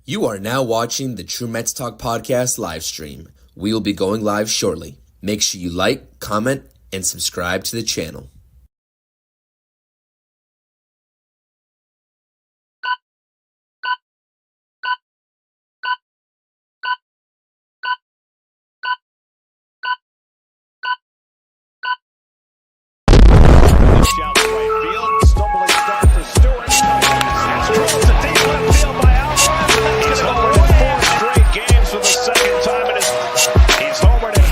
You are now watching the True Mets Talk podcast live stream. We will be going live shortly. Make sure you like, comment, and subscribe to the channel. Down the right field, stumbling start for Stewart. Throws to deep left field by Alvarez, and that's going to go in 4 straight games for the second time. He's homered in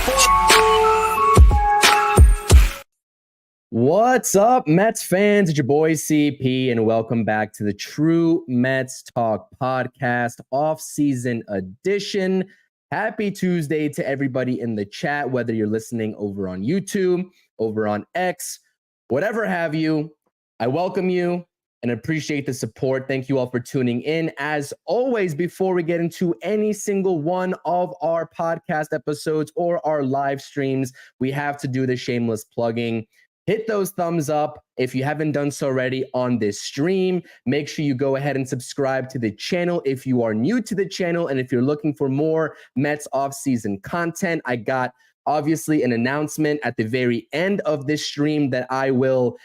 4. What's up, Mets fans? It's your boy CP, and welcome back to the True Mets Talk podcast off-season edition. Happy Tuesday to everybody in the chat, whether you're listening over on YouTube, over on X, whatever have you. I welcome you and appreciate the support. Thank you all for tuning in. As always, before we get into any single one of our podcast episodes or our live streams, we have to do the shameless plugging. Hit those thumbs up if you haven't done so already on this stream. Make sure you go ahead and subscribe to the channel if you are new to the channel. And if you're looking for more Mets offseason content, I got obviously an announcement at the very end of this stream that I will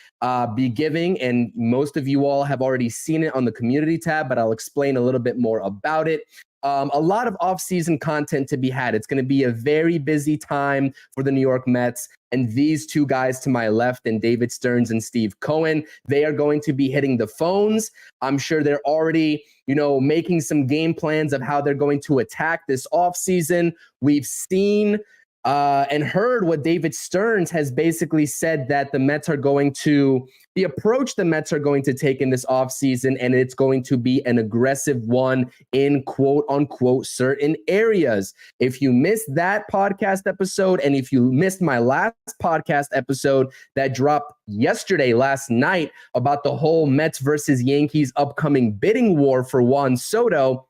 be giving. And most of you all have already seen it on the community tab, but I'll explain a little bit more about it. A lot of off-season content to be had. It's going to be a very busy time for the New York Mets. And these two guys to my left, and David Stearns and Steve Cohen, they are going to be hitting the phones. I'm sure they're already, making some game plans of how they're going to attack this off-season. We've seen and heard what David Stearns has basically said, that the Mets are going to, the approach the Mets are going to take in this offseason, and it's going to be an aggressive one in quote unquote certain areas. If you missed that podcast episode, and if you missed my last podcast episode that dropped yesterday, last night, about the whole Mets versus Yankees upcoming bidding war for Juan Soto,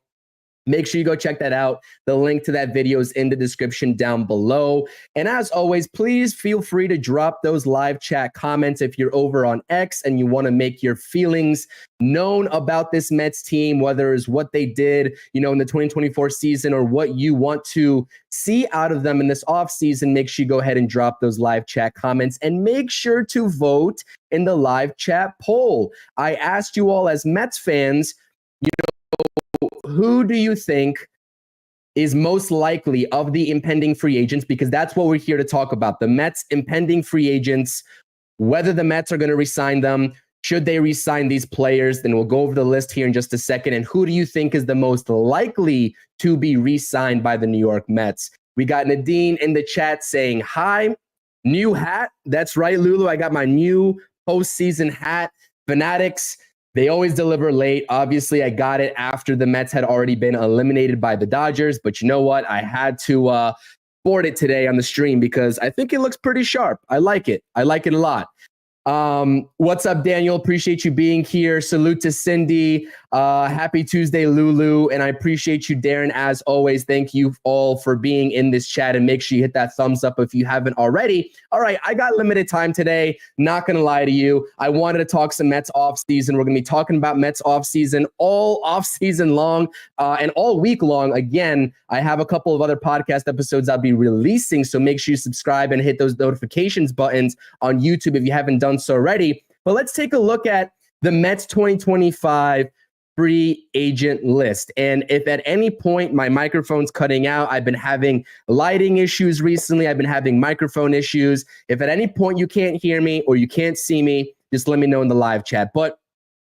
make sure you go check that out. The link to that video is in the description down below. And as always, please feel free to drop those live chat comments if you're over on X and you want to make your feelings known about this Mets team, whether it's what they did, in the 2024 season, or what you want to see out of them in this offseason. Make sure you go ahead and drop those live chat comments, and make sure to vote in the live chat poll. I asked you all as Mets fans, who do you think is most likely of the impending free agents? Because that's what we're here to talk about. The Mets impending free agents, whether the Mets are going to re-sign them, should they re-sign these players? Then we'll go over the list here in just a second. And who do you think is the most likely to be re-signed by the New York Mets? We got Nadine in the chat saying, hi, new hat. That's right, Lulu. I got my new postseason hat. Fanatics, they always deliver late. Obviously, I got it after the Mets had already been eliminated by the Dodgers. But you know what? I had to sport it today on the stream because I think it looks pretty sharp. I like it. I like it a lot. What's up, Daniel? Appreciate you being here. Salute to Cindy. Happy Tuesday, Lulu. And I appreciate you, Darren, as always. Thank you all for being in this chat, and make sure you hit that thumbs up if you haven't already. All right, I got limited time today. Not going to lie to you. I wanted to talk some Mets offseason. We're going to be talking about Mets offseason all offseason long and all week long. Again, I have a couple of other podcast episodes I'll be releasing, so make sure you subscribe and hit those notifications buttons on YouTube if you haven't done so already. But let's take a look at the Mets 2025 free agent list. And if at any point my microphone's cutting out, I've been having lighting issues recently. I've been having microphone issues. If at any point you can't hear me or you can't see me, just let me know in the live chat. But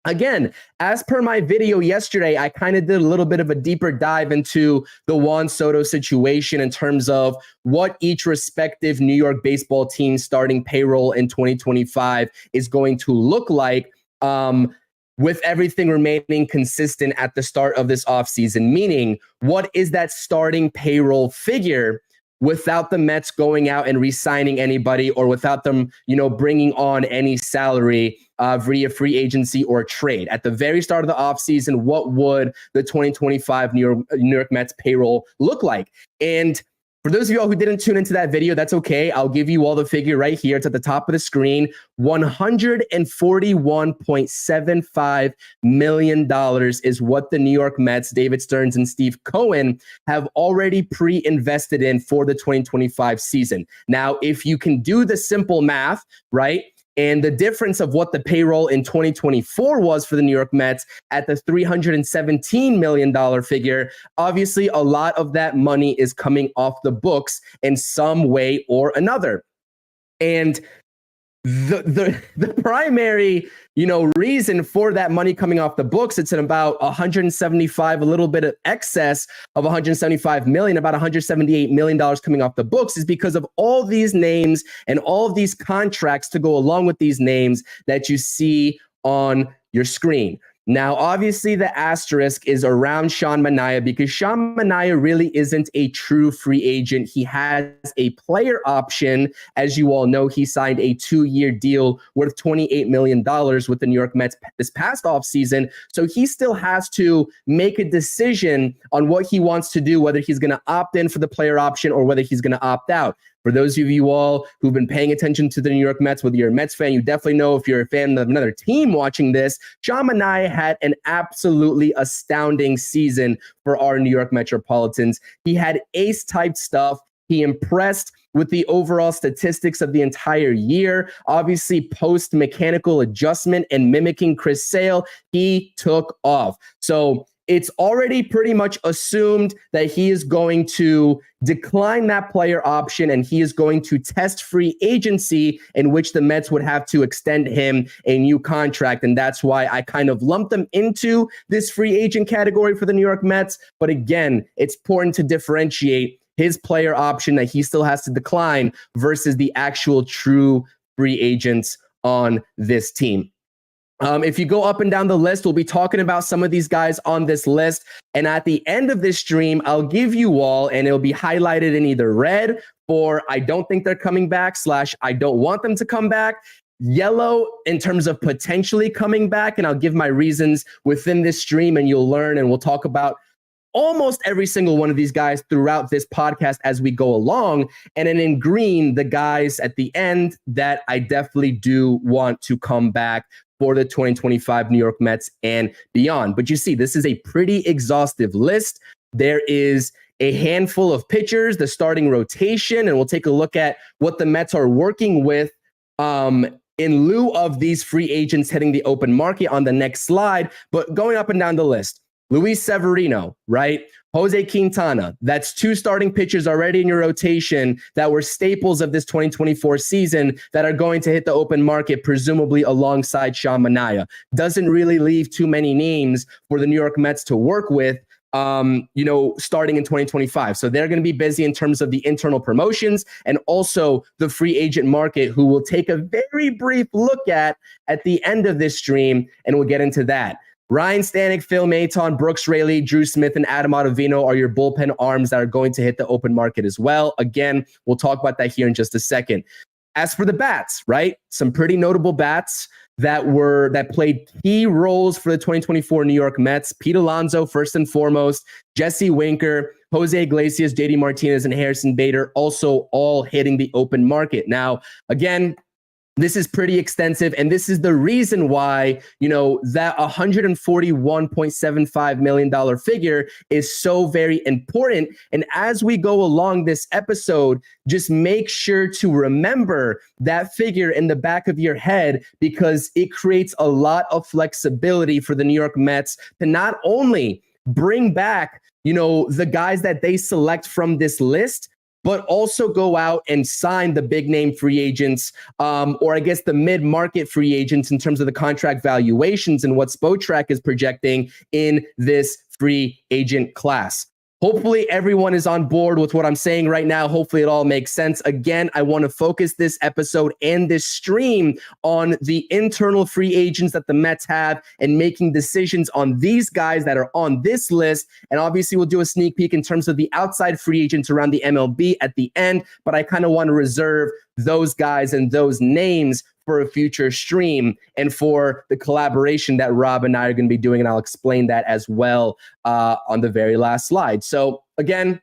again, as per my video yesterday, I kind of did a little bit of a deeper dive into the Juan Soto situation in terms of what each respective New York baseball team starting payroll in 2025 is going to look like, with everything remaining consistent at the start of this offseason. Meaning, what is that starting payroll figure without the Mets going out and re-signing anybody, or without them, bringing on any salary via free agency or trade? At the very start of the offseason, what would the 2025 New York Mets payroll look like? And For those of y'all who didn't tune into that video, that's okay. I'll give you all the figure right here. It's at the top of the screen. $141.75 million is what the New York Mets, David Stearns and Steve Cohen, have already pre-invested in for the 2025 season. Now, if you can do the simple math, right? And the difference of what the payroll in 2024 was for the New York Mets at the $317 million figure, obviously a lot of that money is coming off the books in some way or another. And the primary, reason for that money coming off the books, it's at about 175, a little bit of excess of 175 million, about $178 million coming off the books, is because of all these names and all of these contracts to go along with these names that you see on your screen. Now, obviously, the asterisk is around Sean Manaea, because Sean Manaea really isn't a true free agent. He has a player option. As you all know, he signed a 2-year deal worth $28 million with the New York Mets this past offseason. So he still has to make a decision on what he wants to do, whether he's going to opt in for the player option or whether he's going to opt out. For those of you all who've been paying attention to the New York Mets, whether you're a Mets fan, you definitely know, if you're a fan of another team watching this, Sean Manaea had an absolutely astounding season for our New York Metropolitans. He had ace-type stuff. He impressed with the overall statistics of the entire year. Obviously, post-mechanical adjustment and mimicking Chris Sale, he took off. So it's already pretty much assumed that he is going to decline that player option and he is going to test free agency, in which the Mets would have to extend him a new contract. And that's why I kind of lumped him into this free agent category for the New York Mets. But again, it's important to differentiate his player option that he still has to decline versus the actual true free agents on this team. If you go up and down the list, we'll be talking about some of these guys on this list. And at the end of this stream, I'll give you all, and it'll be highlighted in either red for I don't think they're coming back / I don't want them to come back, yellow in terms of potentially coming back. And I'll give my reasons within this stream, and you'll learn, and we'll talk about almost every single one of these guys throughout this podcast as we go along. And then in green, the guys at the end that I definitely do want to come back for the 2025 New York Mets and beyond. But you see, this is a pretty exhaustive list. There is a handful of pitchers, the starting rotation, and we'll take a look at what the Mets are working with in lieu of these free agents hitting the open market on the next slide. But going up and down the list, Luis Severino, right? Jose Quintana, that's 2 starting pitchers already in your rotation that were staples of this 2024 season that are going to hit the open market, presumably alongside Sean Manaea. Doesn't really leave too many names for the New York Mets to work with, starting in 2025. So they're going to be busy in terms of the internal promotions and also the free agent market, who we'll take a very brief look at the end of this stream, and we'll get into that. Ryne Stanek, Phil Maton, Brooks Raley, Drew Smith, and Adam Ottavino are your bullpen arms that are going to hit the open market as well. Again, we'll talk about that here in just a second. As for the bats, right? Some pretty notable bats that played key roles for the 2024 New York Mets. Pete Alonso, first and foremost, Jesse Winker, Jose Iglesias, JD Martinez, and Harrison Bader, also all hitting the open market. Now, again, this is pretty extensive, and this is the reason why, that $141.75 million figure is so very important. And as we go along this episode, just make sure to remember that figure in the back of your head, because it creates a lot of flexibility for the New York Mets to not only bring back, the guys that they select from this list, but also go out and sign the big name free agents, or I guess the mid-market free agents in terms of the contract valuations and what Spotrac is projecting in this free agent class. Hopefully everyone is on board with what I'm saying right now. Hopefully it all makes sense. Again, I want to focus this episode and this stream on the internal free agents that the Mets have and making decisions on these guys that are on this list. And obviously we'll do a sneak peek in terms of the outside free agents around the MLB at the end, but I kind of want to reserve those guys and those names for a future stream and for the collaboration that Rob and I are going to be doing. And I'll explain that as well on the very last slide. So again,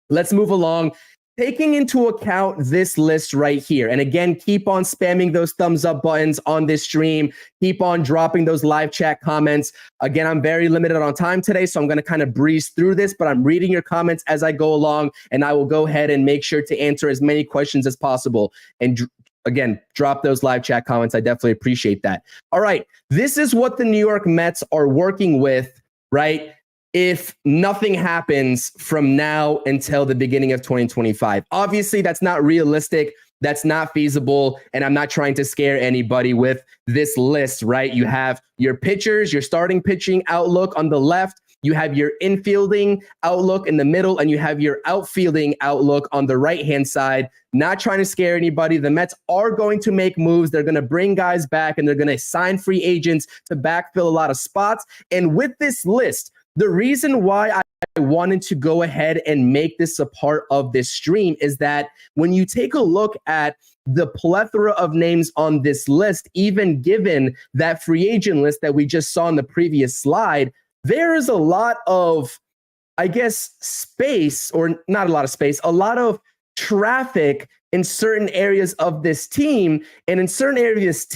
let's move along. taking into account this list right here, and again, keep on spamming those thumbs up buttons on this stream. Keep on dropping those live chat comments. Again, I'm very limited on time today, so I'm going to kind of breeze through this, but I'm reading your comments as I go along, and I will go ahead and make sure to answer as many questions as possible. And again, drop those live chat comments. I definitely appreciate that. All right, this is what the New York Mets are working with, right? If nothing happens from now until the beginning of 2025. Obviously, that's not realistic. That's not feasible. And I'm not trying to scare anybody with this list, right? You have your pitchers, your starting pitching outlook on the left. You have your infielding outlook in the middle, and you have your outfielding outlook on the right-hand side. Not trying to scare anybody. The Mets are going to make moves. They're going to bring guys back, and they're going to sign free agents to backfill a lot of spots. And with this list, the reason why I wanted to go ahead and make this a part of this stream is that when you take a look at the plethora of names on this list, even given that free agent list that we just saw in the previous slide, there is a lot of, I guess, space, or not a lot of space, a lot of traffic in certain areas of this team, and in certain areas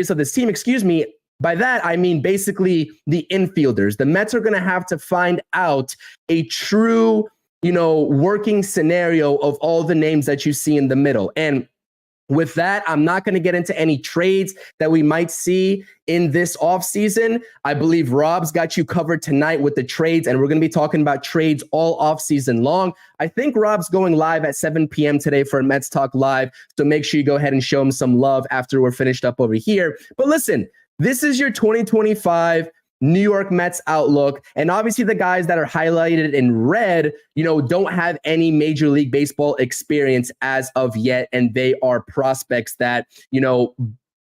of this team, excuse me. By that, I mean basically the infielders. The Mets are going to have to find out a true, working scenario of all the names that you see in the middle. And with that, I'm not going to get into any trades that we might see in this offseason. I believe Rob's got you covered tonight with the trades, and we're going to be talking about trades all offseason long. I think Rob's going live at 7 p.m. today for Mets Talk Live, so make sure you go ahead and show him some love after we're finished up over here. But listen, this is your 2025 New York Mets outlook. And obviously the guys that are highlighted in red, don't have any Major League Baseball experience as of yet. And they are prospects that,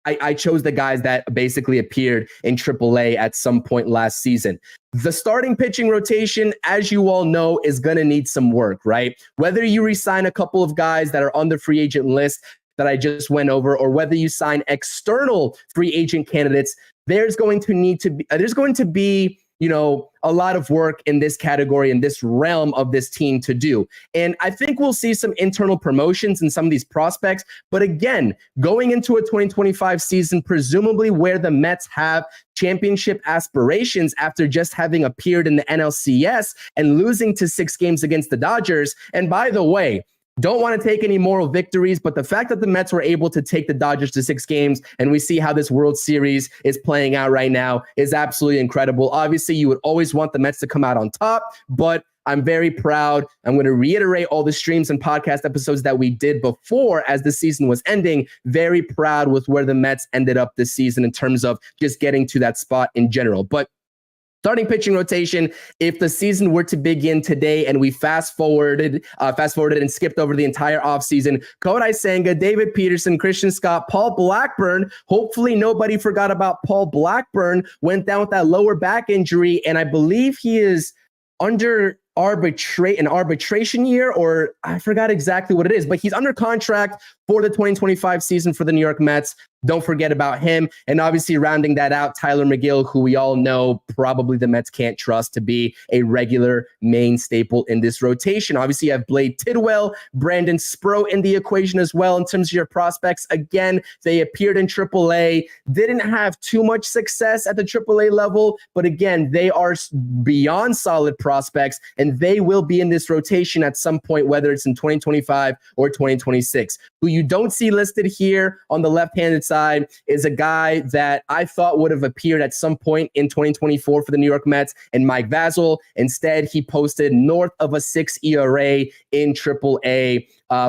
I chose the guys that basically appeared in AAA at some point last season. The starting pitching rotation, as you all know, is going to need some work, right? Whether you re-sign a couple of guys that are on the free agent list that I just went over, or whether you sign external free agent candidates, there's going to be a lot of work in this category, in this realm of this team to do. And I think we'll see some internal promotions in some of these prospects. But again, going into a 2025 season, presumably where the Mets have championship aspirations after just having appeared in the NLCS and losing to 6 games against the Dodgers. And by the way, don't want to take any moral victories, but the fact that the Mets were able to take the Dodgers to 6 games, and we see how this World Series is playing out right now, is absolutely incredible. Obviously, you would always want the Mets to come out on top, but I'm very proud. I'm going to reiterate all the streams and podcast episodes that we did before as the season was ending. Very proud with where the Mets ended up this season in terms of just getting to that spot in general. But starting pitching rotation, if the season were to begin today and we fast forwarded and skipped over the entire offseason, Kodai Senga, David Peterson, Christian Scott, Paul Blackburn, hopefully nobody forgot about Paul Blackburn, went down with that lower back injury, and I believe he is under an arbitration year, or I forgot exactly what it is, but he's under contract for the 2025 season for the New York Mets. Don't forget about him. And obviously rounding that out, Tyler McGill, who we all know probably the Mets can't trust to be a regular main staple in this rotation. Obviously you have Blade Tidwell, Brandon Spro in the equation as well in terms of your prospects. Again, they appeared in AAA, didn't have too much success at the AAA level, but again, they are beyond solid prospects, and they will be in this rotation at some point, whether it's in 2025 or 2026. Who you don't see listed here on the left-handed side is a guy that I thought would have appeared at some point in 2024 for the New York Mets, and Mike Vasil. Instead, he posted north of a 6 ERA in AAA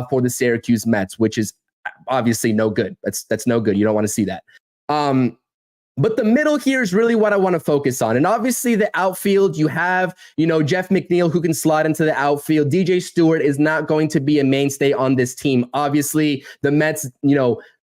for the Syracuse Mets, which is obviously no good. That's no good. You don't want to see that. But the middle here is really what I want to focus on. And obviously the outfield, you have, Jeff McNeil, who can slide into the outfield. DJ Stewart is not going to be a mainstay on this team. Obviously the Mets,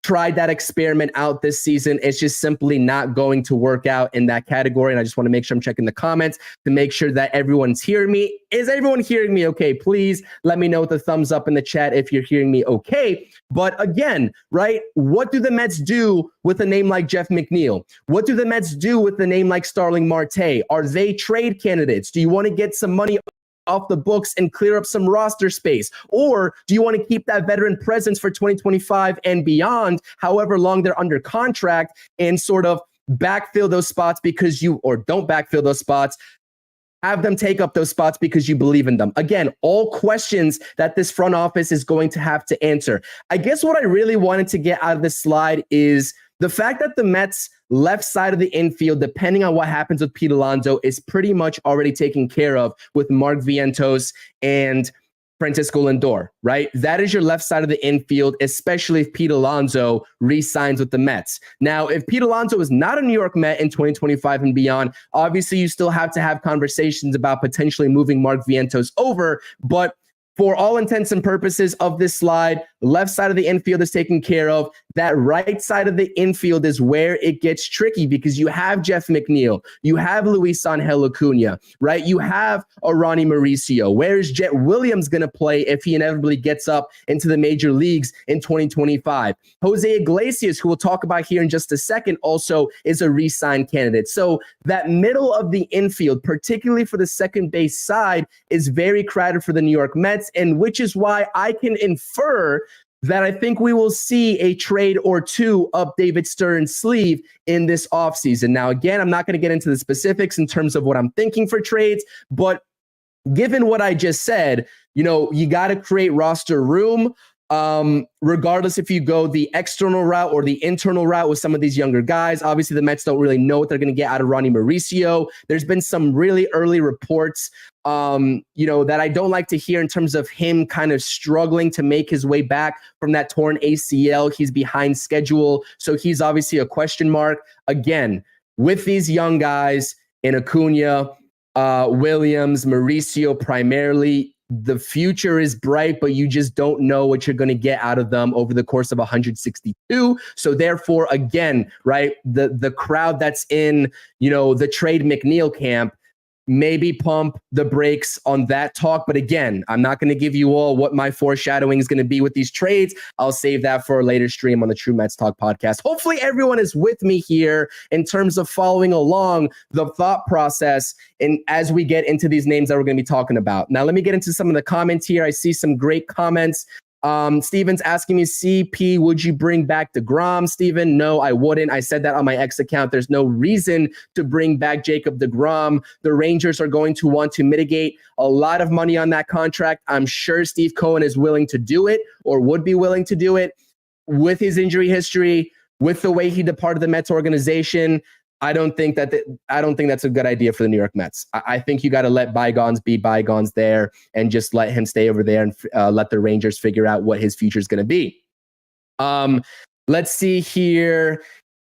tried that experiment out this season. It's just simply not going to work out in that category. And I just want to make sure I'm checking the comments to make sure that everyone's hearing me. Is everyone hearing me okay? Please let me know with a thumbs up in the chat if you're hearing me okay. But again, right, what do the Mets do with a name like Jeff McNeil? What do the Mets do with a name like Starling Marte? Are they trade candidates? Do you want to get some money off the books and clear up some roster space? Or do you want to keep that veteran presence for 2025 and beyond, however long they're under contract, and sort of backfill those spots or don't backfill those spots, have them take up those spots because you believe in them? Again, all questions that this front office is going to have to answer. I guess what I really wanted to get out of this slide is the fact that the Mets' left side of the infield, depending on what happens with Pete Alonso, is pretty much already taken care of with Mark Vientos and Francisco Lindor, right? That is your left side of the infield, especially if Pete Alonso re-signs with the Mets. Now, if Pete Alonso is not a New York Met in 2025 and beyond, obviously you still have to have conversations about potentially moving Mark Vientos over, but for all intents and purposes of this slide, left side of the infield is taken care of. That right side of the infield is where it gets tricky because you have Jeff McNeil, you have Luis Angel Acuna, right? You have a Ronnie Mauricio. Where is Jet Williams going to play if he inevitably gets up into the major leagues in 2025? Jose Iglesias, who we'll talk about here in just a second, also is a re-sign candidate. So that middle of the infield, particularly for the second base side, is very crowded for the New York Mets, and which is why I can infer that I think we will see a trade or two up David Stern's sleeve in this offseason. Now, again, I'm not going to get into the specifics in terms of what I'm thinking for trades, but given what I just said, you got to create roster room. Regardless if you go the external route or the internal route with some of these younger guys. Obviously, the Mets don't really know what they're going to get out of Ronnie Mauricio. There's been some really early reports, that I don't like to hear in terms of him kind of struggling to make his way back from that torn ACL. He's behind schedule, so he's obviously a question mark. Again, with these young guys in Acuna, Williams, Mauricio primarily, the future is bright, but you just don't know what you're going to get out of them over the course of 162. So therefore, again, right, the crowd that's in, the trade McNeil camp, maybe pump the brakes on that talk. But again, I'm not going to give you all what my foreshadowing is going to be with these trades. I'll save that for a later stream on the True Mets Talk podcast. Hopefully everyone is with me here in terms of following along the thought process and as we get into these names that we're going to be talking about. Now, let me get into some of the comments here. I see some great comments. Steven's asking me, CP, would you bring back DeGrom? Steven, no, I wouldn't. I said that on my X account. There's no reason to bring back Jacob DeGrom. The Rangers are going to want to mitigate a lot of money on that contract. I'm sure Steve Cohen is willing to do it or would be willing to do it with his injury history, with the way he departed the Mets organization. I don't think that's a good idea for the New York Mets. I think you got to let bygones be bygones there and just let him stay over there and let the Rangers figure out what his future is going to be. Let's see here.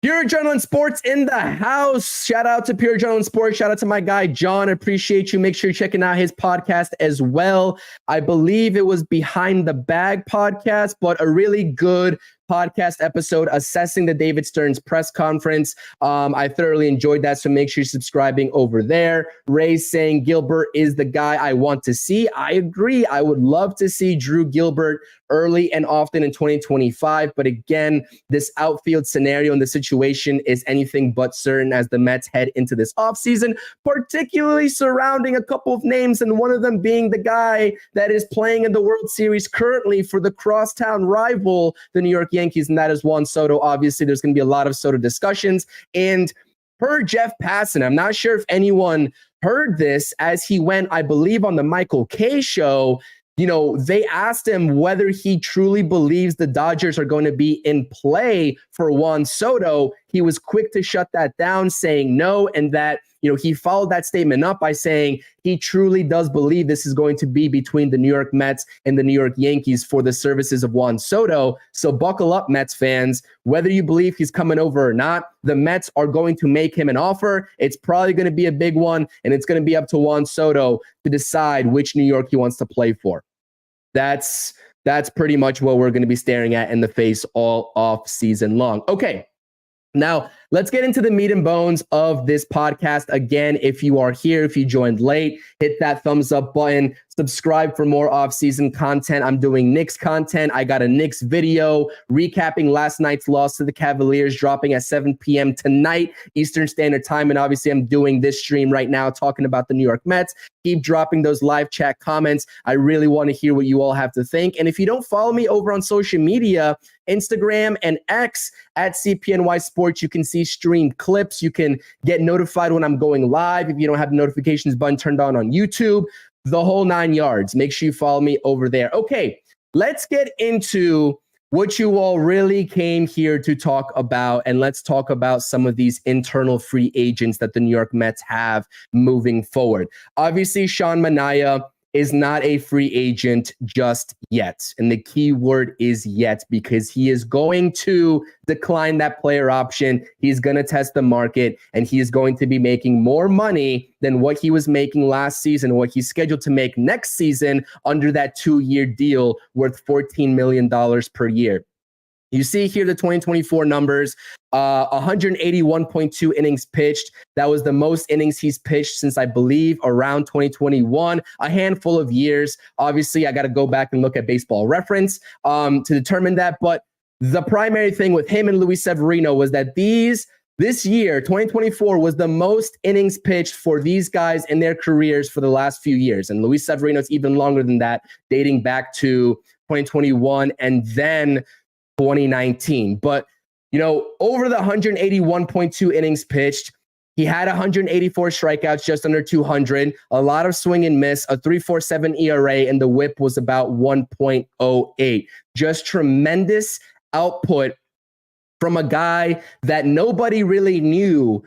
Pure Adrenaline Sports in the house. Shout out to Pure Adrenaline Sports. Shout out to my guy, John. Appreciate you. Make sure you're checking out his podcast as well. I believe it was Behind the Bag podcast, but a really good podcast episode assessing the David Stearns press conference. I thoroughly enjoyed that, so make sure you're subscribing over there. Ray's saying Gilbert is the guy I want to see. I agree. I would love to see Drew Gilbert early and often in 2025. But again, this outfield scenario and the situation is anything but certain as the Mets head into this offseason, particularly surrounding a couple of names, and one of them being the guy that is playing in the World Series currently for the crosstown rival, the New York Yankees, and that is Juan Soto. Obviously, there's going to be a lot of Soto discussions. And per Jeff Passan, I'm not sure if anyone heard this as he went, I believe, on the Michael Kay show. They asked him whether he truly believes the Dodgers are going to be in play for Juan Soto. He was quick to shut that down, saying no, and that he followed that statement up by saying he truly does believe this is going to be between the New York Mets and the New York Yankees for the services of Juan Soto. So buckle up, Mets fans. Whether you believe he's coming over or not, the Mets are going to make him an offer. It's probably going to be a big one, and it's going to be up to Juan Soto to decide which New York he wants to play for. That's pretty much what we're going to be staring at in the face all off season long. Okay. Now, let's get into the meat and bones of this podcast. Again, if you are here, if you joined late, hit that thumbs up button, subscribe for more off-season content. I'm doing Knicks content. I got a Knicks video recapping last night's loss to the Cavaliers, dropping at 7 p.m. tonight, Eastern Standard Time. And obviously, I'm doing this stream right now talking about the New York Mets. Keep dropping those live chat comments. I really want to hear what you all have to think. And if you don't follow me over on social media, Instagram and X at CPNY Sports, you can see stream clips. You can get notified when I'm going live. If you don't have the notifications button turned on YouTube, the whole 9 yards. Make sure you follow me over there. Okay, let's get into what you all really came here to talk about, and let's talk about some of these internal free agents that the New York Mets have moving forward. Obviously, Sean Manaea is not a free agent just yet. And the key word is yet, because he is going to decline that player option. He's going to test the market, and he is going to be making more money than what he was making last season, what he's scheduled to make next season under that 2-year deal worth $14 million per year. You see here the 2024 numbers, 181.2 innings pitched. That was the most innings he's pitched since, I believe, around 2021, a handful of years. Obviously, I got to go back and look at Baseball Reference to determine that. But the primary thing with him and Luis Severino was that this year, 2024, was the most innings pitched for these guys in their careers for the last few years. And Luis Severino is even longer than that, dating back to 2021 and then 2019. But, over the 181.2 innings pitched, he had 184 strikeouts, just under 200, a lot of swing and miss, a 3.47 ERA, and the whip was about 1.08. Just tremendous output from a guy that nobody really knew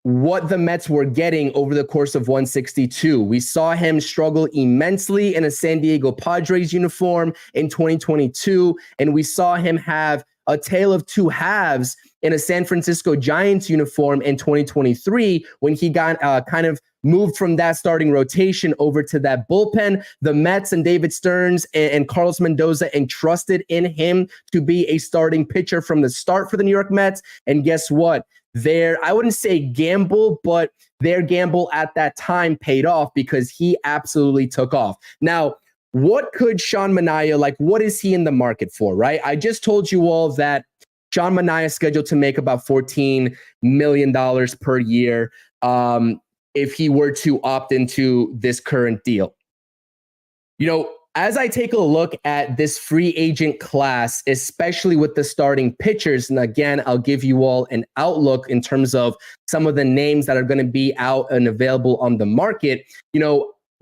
what the Mets were getting over the course of 162. We saw him struggle immensely in a San Diego Padres uniform in 2022, and we saw him have a tale of two halves in a San Francisco Giants uniform in 2023 when he got kind of moved from that starting rotation over to that bullpen. The Mets and David Stearns and Carlos Mendoza entrusted in him to be a starting pitcher from the start for the New York Mets. And guess what? I wouldn't say gamble, but their gamble at that time paid off because he absolutely took off. Now, what could Sean Manaea, what is he in the market for, right? I just told you all that Sean Manaea is scheduled to make about $14 million per year if he were to opt into this current deal. As I take a look at this free agent class, especially with the starting pitchers, and again, I'll give you all an outlook in terms of some of the names that are going to be out and available on the market.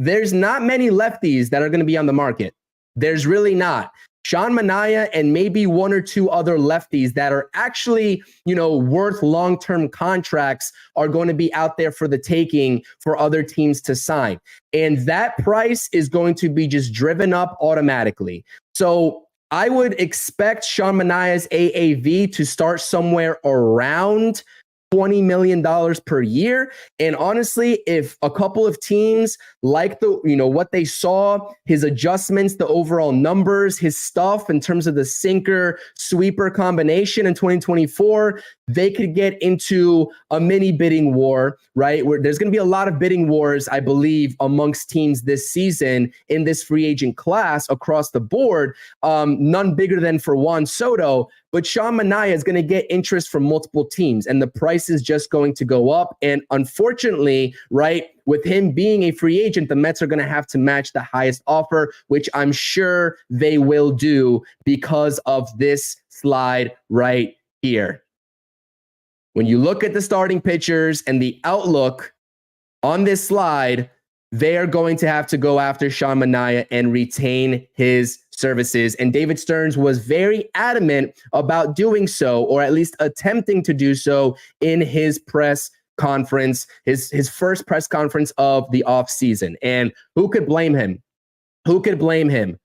There's not many lefties that are going to be on the market. There's really not. Sean Manaea and maybe one or two other lefties that are actually, worth long-term contracts are going to be out there for the taking for other teams to sign. And that price is going to be just driven up automatically. So I would expect Sean Manaea's AAV to start somewhere around $20 million per year. And honestly, if a couple of teams like what they saw, his adjustments, the overall numbers, his stuff in terms of the sinker sweeper combination in 2024, they could get into a mini bidding war, right? Where there's going to be a lot of bidding wars, I believe, amongst teams this season in this free agent class across the board. None bigger than for Juan Soto. But Sean Manaea is going to get interest from multiple teams, and the price is just going to go up. And unfortunately, right, with him being a free agent, the Mets are going to have to match the highest offer, which I'm sure they will do because of this slide right here. When you look at the starting pitchers and the outlook on this slide, they are going to have to go after Sean Manaea and retain his services. And David Stearns was very adamant about doing so, or at least attempting to do so in his press conference, his first press conference of the offseason. And who could blame him? Who could blame him?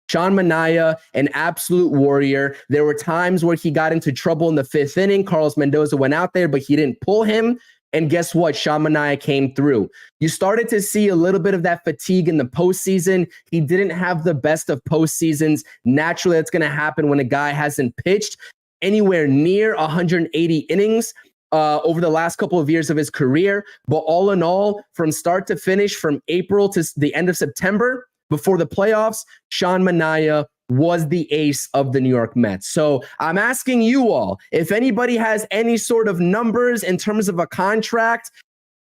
Sean Manaea, an absolute warrior. There were times where he got into trouble in the fifth inning. Carlos Mendoza went out there, but he didn't pull him. And guess what? Sean Manaea came through. You started to see a little bit of that fatigue in the postseason. He didn't have the best of postseasons. Naturally, that's going to happen when a guy hasn't pitched anywhere near 180 innings. over the last couple of years of his career. But all in all, from start to finish, from April to the end of September, before the playoffs, Sean Manaea was the ace of the New York Mets. So I'm asking you all, if anybody has any sort of numbers in terms of a contract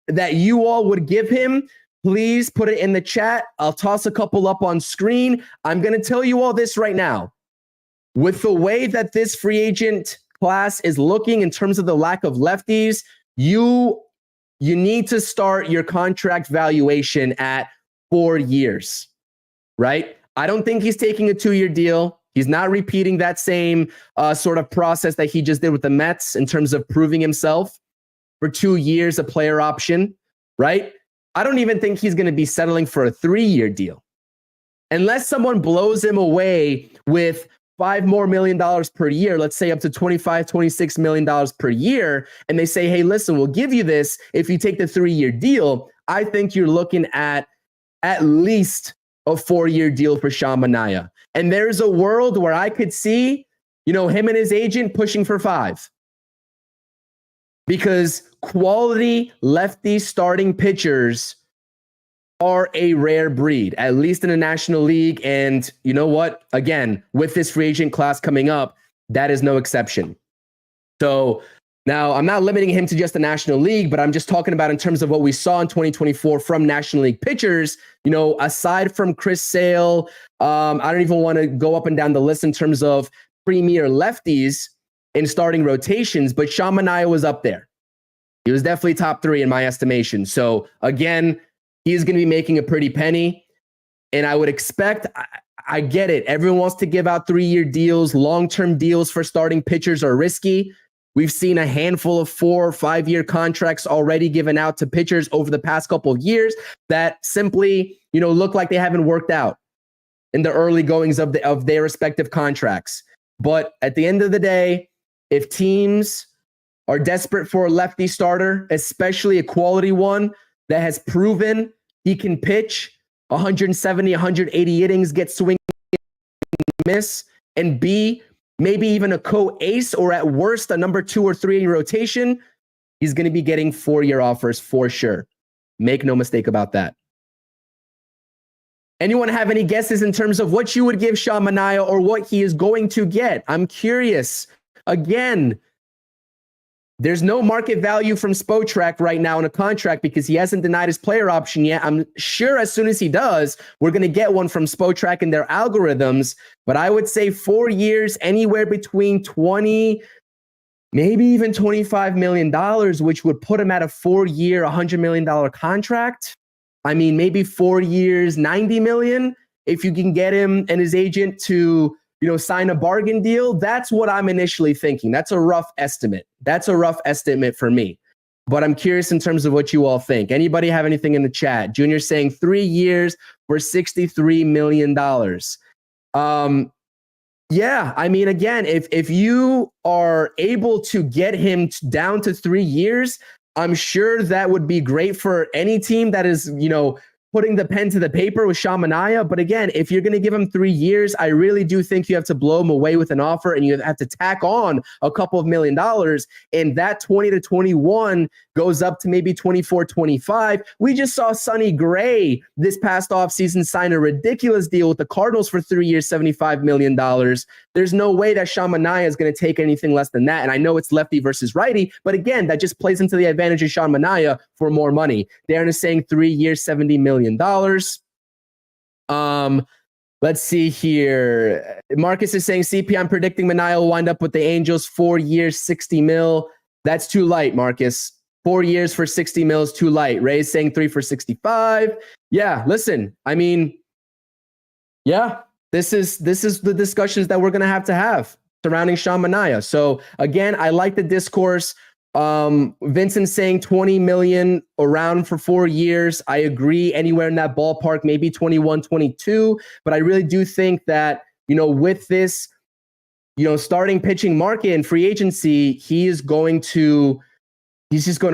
that you all would give him, please put it in the chat. I'll toss a couple up on screen. I'm going to tell you all this right now. With the way that this free agent class is looking in terms of the lack of lefties, you need to start your contract valuation at 4 years, right? I don't think he's taking a 2-year deal. He's not repeating that same sort of process that he just did with the Mets in terms of proving himself for 2 years, a player option, right? I don't even think he's going to be settling for a 3-year deal. Unless someone blows him away with $5 million more per year, let's say up to $26 million per year, and they say, hey, listen, we'll give you this if you take the 3-year deal, I think you're looking at least a 4-year deal for Sean Manaea. And there's a world where I could see, him and his agent pushing for 5. Because quality lefty starting pitchers are a rare breed, at least in the National League. And you know what? Again, with this free agent class coming up, that is no exception. So now I'm not limiting him to just the National League, but I'm just talking about in terms of what we saw in 2024 from National League pitchers, aside from Chris Sale, I don't even want to go up and down the list in terms of premier lefties in starting rotations, but Sean Manaea was up there. He was definitely top 3 in my estimation. So again, he's going to be making a pretty penny. And I would expect, I get it. Everyone wants to give out 3-year deals. Long-term deals for starting pitchers are risky. We've seen a handful of 4 or 5-year contracts already given out to pitchers over the past couple of years that simply, look like they haven't worked out in the early goings of their respective contracts. But at the end of the day, if teams are desperate for a lefty starter, especially a quality one that has proven he can pitch 170, 180 innings, get swing and miss, and be maybe even a co-ace or at worst a number 2 or 3 in your rotation, he's going to be getting 4-year offers for sure. Make no mistake about that. Anyone have any guesses in terms of what you would give Sean Manaea or what he is going to get? I'm curious. Again, there's no market value from Spotrac right now in a contract because he hasn't denied his player option yet. I'm sure as soon as he does, we're going to get one from Spotrac and their algorithms. But I would say 4 years, anywhere between 20, maybe even $25 million, which would put him at a 4-year, $100 million contract. I mean, maybe 4 years, $90 million. If you can get him and his agent to sign a bargain deal, that's what I'm initially thinking. That's a rough estimate. That's a rough estimate for me. But I'm curious in terms of what you all think. Anybody have anything in the chat? Junior saying 3 years for $63 million. Yeah, I mean, again, if you are able to get him down to 3 years, I'm sure that would be great for any team that is, putting the pen to the paper with Sean Manaea. But again, if you're going to give him 3 years, I really do think you have to blow him away with an offer and you have to tack on a couple of $1 million. And that 20 to 21 goes up to maybe 24, 25. We just saw Sonny Gray this past offseason sign a ridiculous deal with the Cardinals for 3 years, $75 million. There's no way that Sean Manaea is going to take anything less than that. And I know it's lefty versus righty, but again, that just plays into the advantage of Sean Manaea for more money. Darren is saying 3 years, $70 million. Let's see here. Marcus is saying CP, I'm predicting Manaea will wind up with the Angels 4 years, 60 mil. That's too light, Marcus. 4 years for 60 mil is too light. Ray's saying 3 for 65. Yeah, listen, I mean, yeah, this is the discussions that we're going to have surrounding Sean Manaea. So again, I like the discourse. Vincent saying 20 million around for 4 years. I agree, anywhere in that ballpark, maybe 21, 22. But I really do think that, with this, starting pitching market and free agency, he's just going to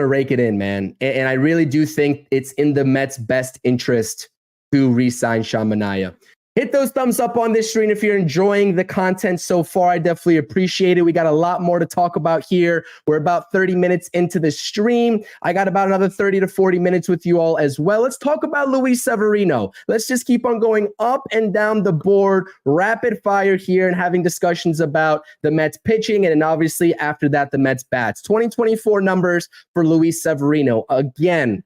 rake it in, man. And I really do think it's in the Mets' best interest to re-sign Sean Manaea. Hit those thumbs up on this stream if you're enjoying the content so far. I definitely appreciate it. We got a lot more to talk about here. We're about 30 minutes into the stream. I got about another 30 to 40 minutes with you all as well. Let's talk about Luis Severino. Let's just keep on going up and down the board, rapid fire here, and having discussions about the Mets pitching. And then obviously after that, the Mets bats. 2024 numbers for Luis Severino. Again,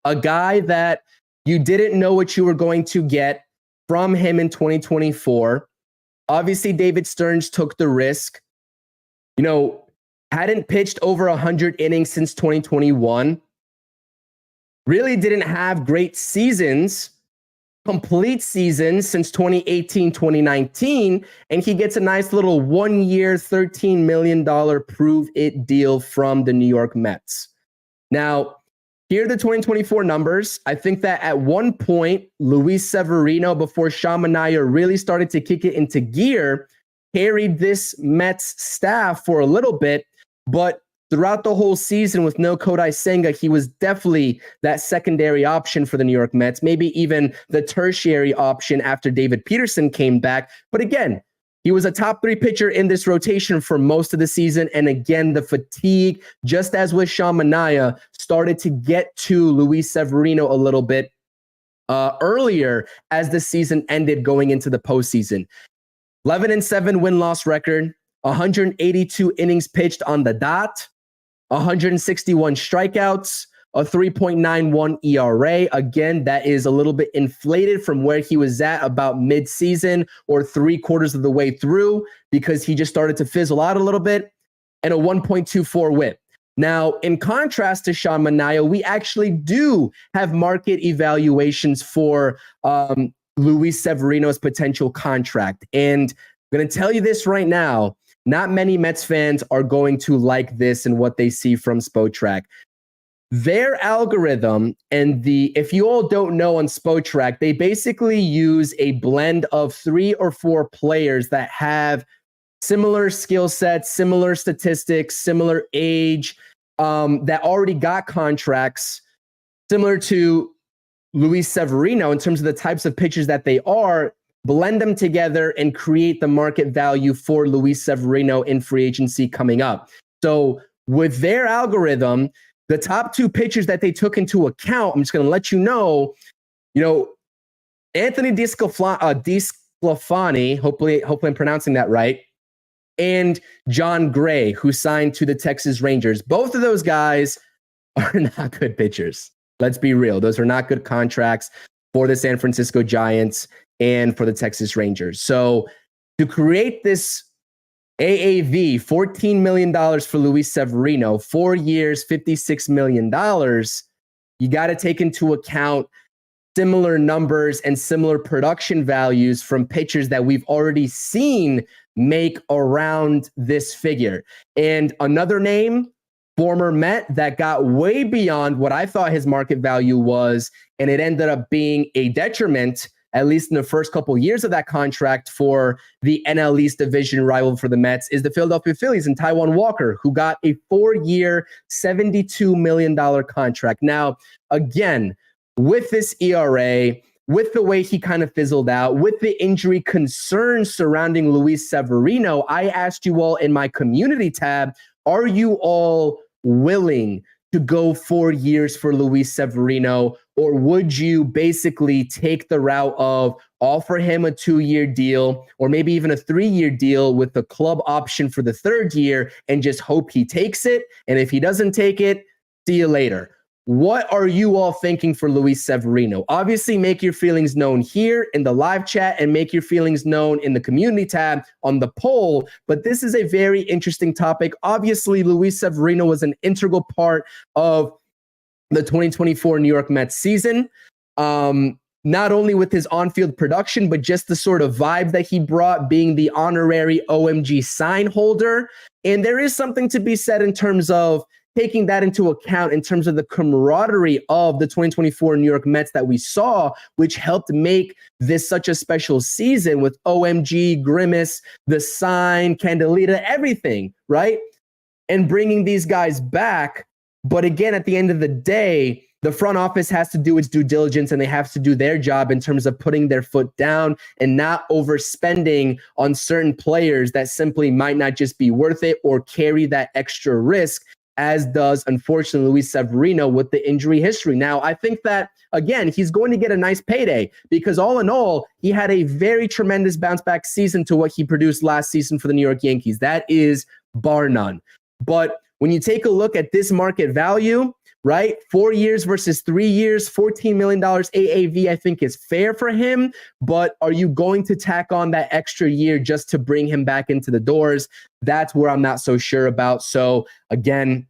a guy that you didn't know what you were going to get from him in 2024. Obviously, David Stearns took the risk. Hadn't pitched over 100 innings since 2021. Really didn't have great seasons, complete seasons since 2018, 2019. And he gets a nice little 1 year, $13 million prove it deal from the New York Mets. Now, here are the 2024 numbers. I think that at one point, Luis Severino, before Manaea really started to kick it into gear, carried this Mets staff for a little bit. But throughout the whole season with no Kodai Senga, he was definitely that secondary option for the New York Mets, maybe even the tertiary option after David Peterson came back. But again, he was a top 3 pitcher in this rotation for most of the season. And again, the fatigue, just as with Manaea, started to get to Luis Severino a little bit earlier as the season ended going into the postseason. 11-7 win-loss record, 182 innings pitched on the dot, 161 strikeouts, a 3.91 ERA. Again, that is a little bit inflated from where he was at about mid-season or 3/4 of the way through because he just started to fizzle out a little bit, and a 1.24 whip. Now, in contrast to Manaea, we actually do have market evaluations for Luis Severino's potential contract. And I'm going to tell you this right now, not many Mets fans are going to like this and what they see from Spotrac. Their algorithm if you all don't know on Spotrac, they basically use a blend of 3 or 4 players that have similar skill sets, similar statistics, similar age, that already got contracts similar to Luis Severino in terms of the types of pitchers that they are, blend them together and create the market value for Luis Severino in free agency coming up. So with their algorithm, the top 2 pitchers that they took into account, I'm just going to let you know, Anthony DeSclafani, hopefully I'm pronouncing that right, and John Gray, who signed to the Texas Rangers. Both of those guys are not good pitchers. Let's be real. Those are not good contracts for the San Francisco Giants and for the Texas Rangers. So to create this AAV, $14 million for Luis Severino, 4 years, $56 million, you got to take into account similar numbers and similar production values from pitchers that we've already seen make around this figure. And another name, former Met, that got way beyond what I thought his market value was, and it ended up being a detriment, at least in the first couple of years of that contract for the NL East division rival for the Mets, is the Philadelphia Phillies and Taijuan Walker, who got a 4-year, $72 million contract. Now, again, with this ERA, with the way he kind of fizzled out, with the injury concerns surrounding Luis Severino, I asked you all in my community tab, are you all willing to go 4 years for Luis Severino, or would you basically take the route of offer him a 2-year deal or maybe even a 3-year deal with the club option for the 3rd year and just hope he takes it? And if he doesn't take it, see you later. What are you all thinking for Luis Severino? Obviously, make your feelings known here in the live chat and make your feelings known in the community tab on the poll. But this is a very interesting topic. Obviously, Luis Severino was an integral part of the 2024 New York Mets season. Not only with his on-field production, but just the sort of vibe that he brought, being the honorary OMG sign holder. And there is something to be said in terms of taking that into account in terms of the camaraderie of the 2024 New York Mets that we saw, which helped make this such a special season with OMG, Grimace, the sign, Candelita, everything, right? And bringing these guys back. But again, at the end of the day, the front office has to do its due diligence and they have to do their job in terms of putting their foot down and not overspending on certain players that simply might not just be worth it or carry that extra risk, as does, unfortunately, Luis Severino with the injury history. Now, I think that, again, he's going to get a nice payday because all in all, he had a very tremendous bounce back season to what he produced last season for the New York Yankees. That is bar none. But when you take a look at this market value, right, 4 years versus 3 years, $14 million AAV, I think is fair for him. But are you going to tack on that extra year just to bring him back into the doors? That's where I'm not so sure about. So again,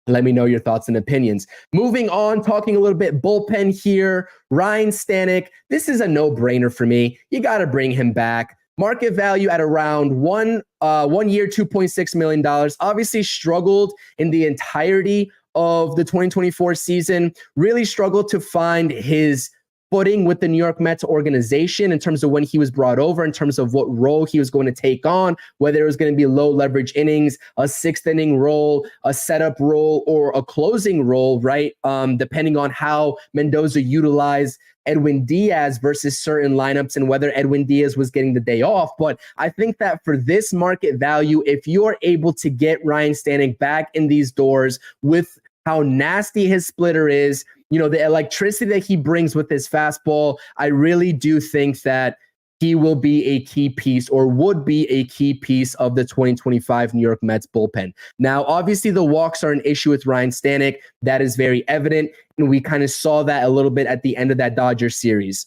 let me know your thoughts and opinions. Moving on, talking a little bit bullpen here. Ryne Stanek, this is a no-brainer for me. You got to bring him back. Market value at around 1 year, $2.6 million. Obviously struggled in the entirety of the 2024 season, really struggled to find his footing with the New York Mets organization in terms of when he was brought over, in terms of what role he was going to take on, whether it was going to be low leverage innings, a sixth inning role, a setup role, or a closing role, right? Depending on how Mendoza utilized Edwin Diaz versus certain lineups and whether Edwin Diaz was getting the day off. But I think that for this market value, if you're able to get Ryne Stanek back in these doors with how nasty his splitter is, you know, the electricity that he brings with his fastball, I really do think that he will be a key piece or would be a key piece of the 2025 New York Mets bullpen. Now, obviously, the walks are an issue with Ryne Stanek. That is very evident. And we kind of saw that a little bit at the end of that Dodgers series.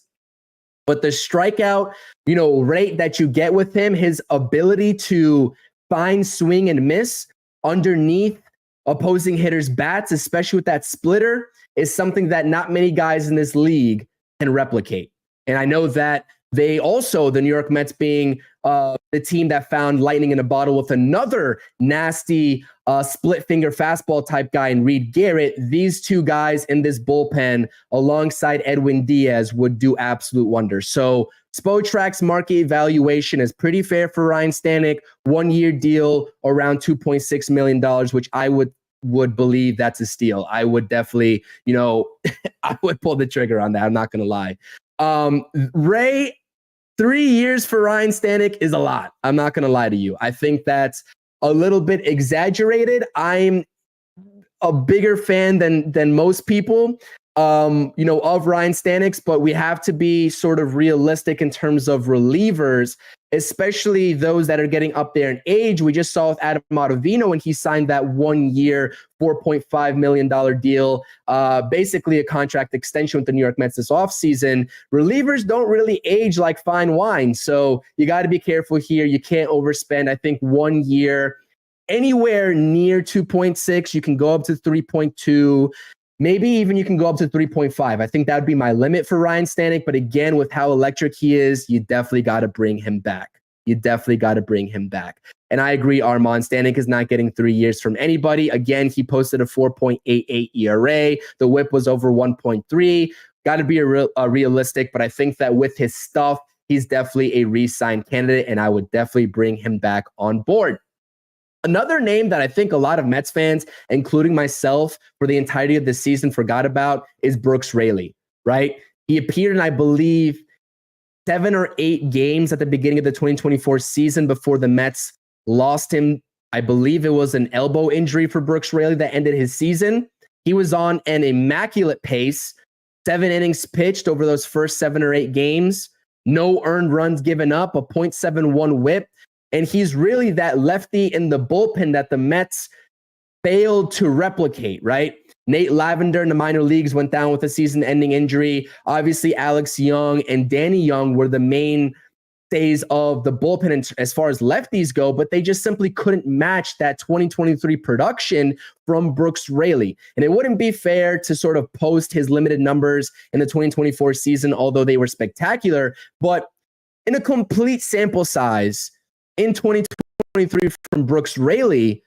But the strikeout, you know, rate that you get with him, his ability to find swing and miss underneath opposing hitters' bats, especially with that splitter, is something that not many guys in this league can replicate. And I know that they also, the New York Mets being the team that found lightning in a bottle with another nasty split finger fastball type guy in Reed Garrett, these two guys in this bullpen alongside Edwin Diaz would do absolute wonders. So Spotrac's market evaluation is pretty fair for Ryne Stanek. 1 year deal around $2.6 million, which I would believe that's a steal. I would definitely, you know, I would pull the trigger on that. I'm not going to lie. Ray, 3 years for Ryne Stanek is a lot. I'm not going to lie to you. I think that's a little bit exaggerated. I'm a bigger fan than most people, you know, of Ryne Stanek's, but we have to be sort of realistic in terms of relievers, especially those that are getting up there in age. We just saw with Adam Ottavino when he signed that 1 year, $4.5 million deal, basically a contract extension with the New York Mets this offseason. Relievers don't really age like fine wine. So you got to be careful here. You can't overspend. I think 1 year, anywhere near 2.6, you can go up to 3.2. Maybe even you can go up to 3.5. I think that would be my limit for Ryne Stanek. But again, with how electric he is, you definitely got to bring him back. You definitely got to bring him back. And I agree, Armand Stanek is not getting 3 years from anybody. Again, he posted a 4.88 ERA. The whip was over 1.3. Got to be realistic. But I think that with his stuff, he's definitely a re-sign candidate. And I would definitely bring him back on board. Another name that I think a lot of Mets fans, including myself, for the entirety of the season forgot about is Brooks Raley, right? He appeared in, I believe, 7 or 8 games at the beginning of the 2024 season before the Mets lost him. I believe it was an elbow injury for Brooks Raley that ended his season. He was on an immaculate pace, 7 innings pitched over those first 7 or 8 games, no earned runs given up, a .71 whip. And he's really that lefty in the bullpen that the Mets failed to replicate, right? Nate Lavender in the minor leagues went down with a season-ending injury. Obviously, Alex Young and Danny Young were the mainstays of the bullpen as far as lefties go, but they just simply couldn't match that 2023 production from Brooks Raley. And it wouldn't be fair to sort of post his limited numbers in the 2024 season, although they were spectacular. But in a complete sample size, in 2023 from Brooks Raley,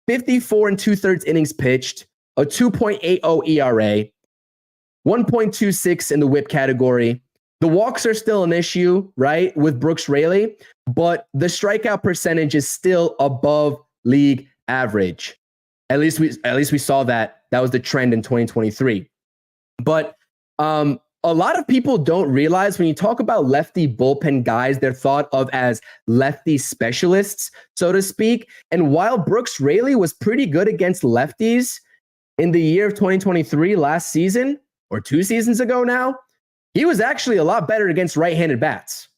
54 2/3 innings pitched, a 2.80 ERA, 1.26 in the whip category. The walks are still an issue, right, with Brooks Raley, but the strikeout percentage is still above league average. At least we saw that was the trend in 2023. But a lot of people don't realize when you talk about lefty bullpen guys, they're thought of as lefty specialists, so to speak. And while Brooks Raley was pretty good against lefties in the year of 2023 last season, or 2 seasons ago now, he was actually a lot better against right-handed bats.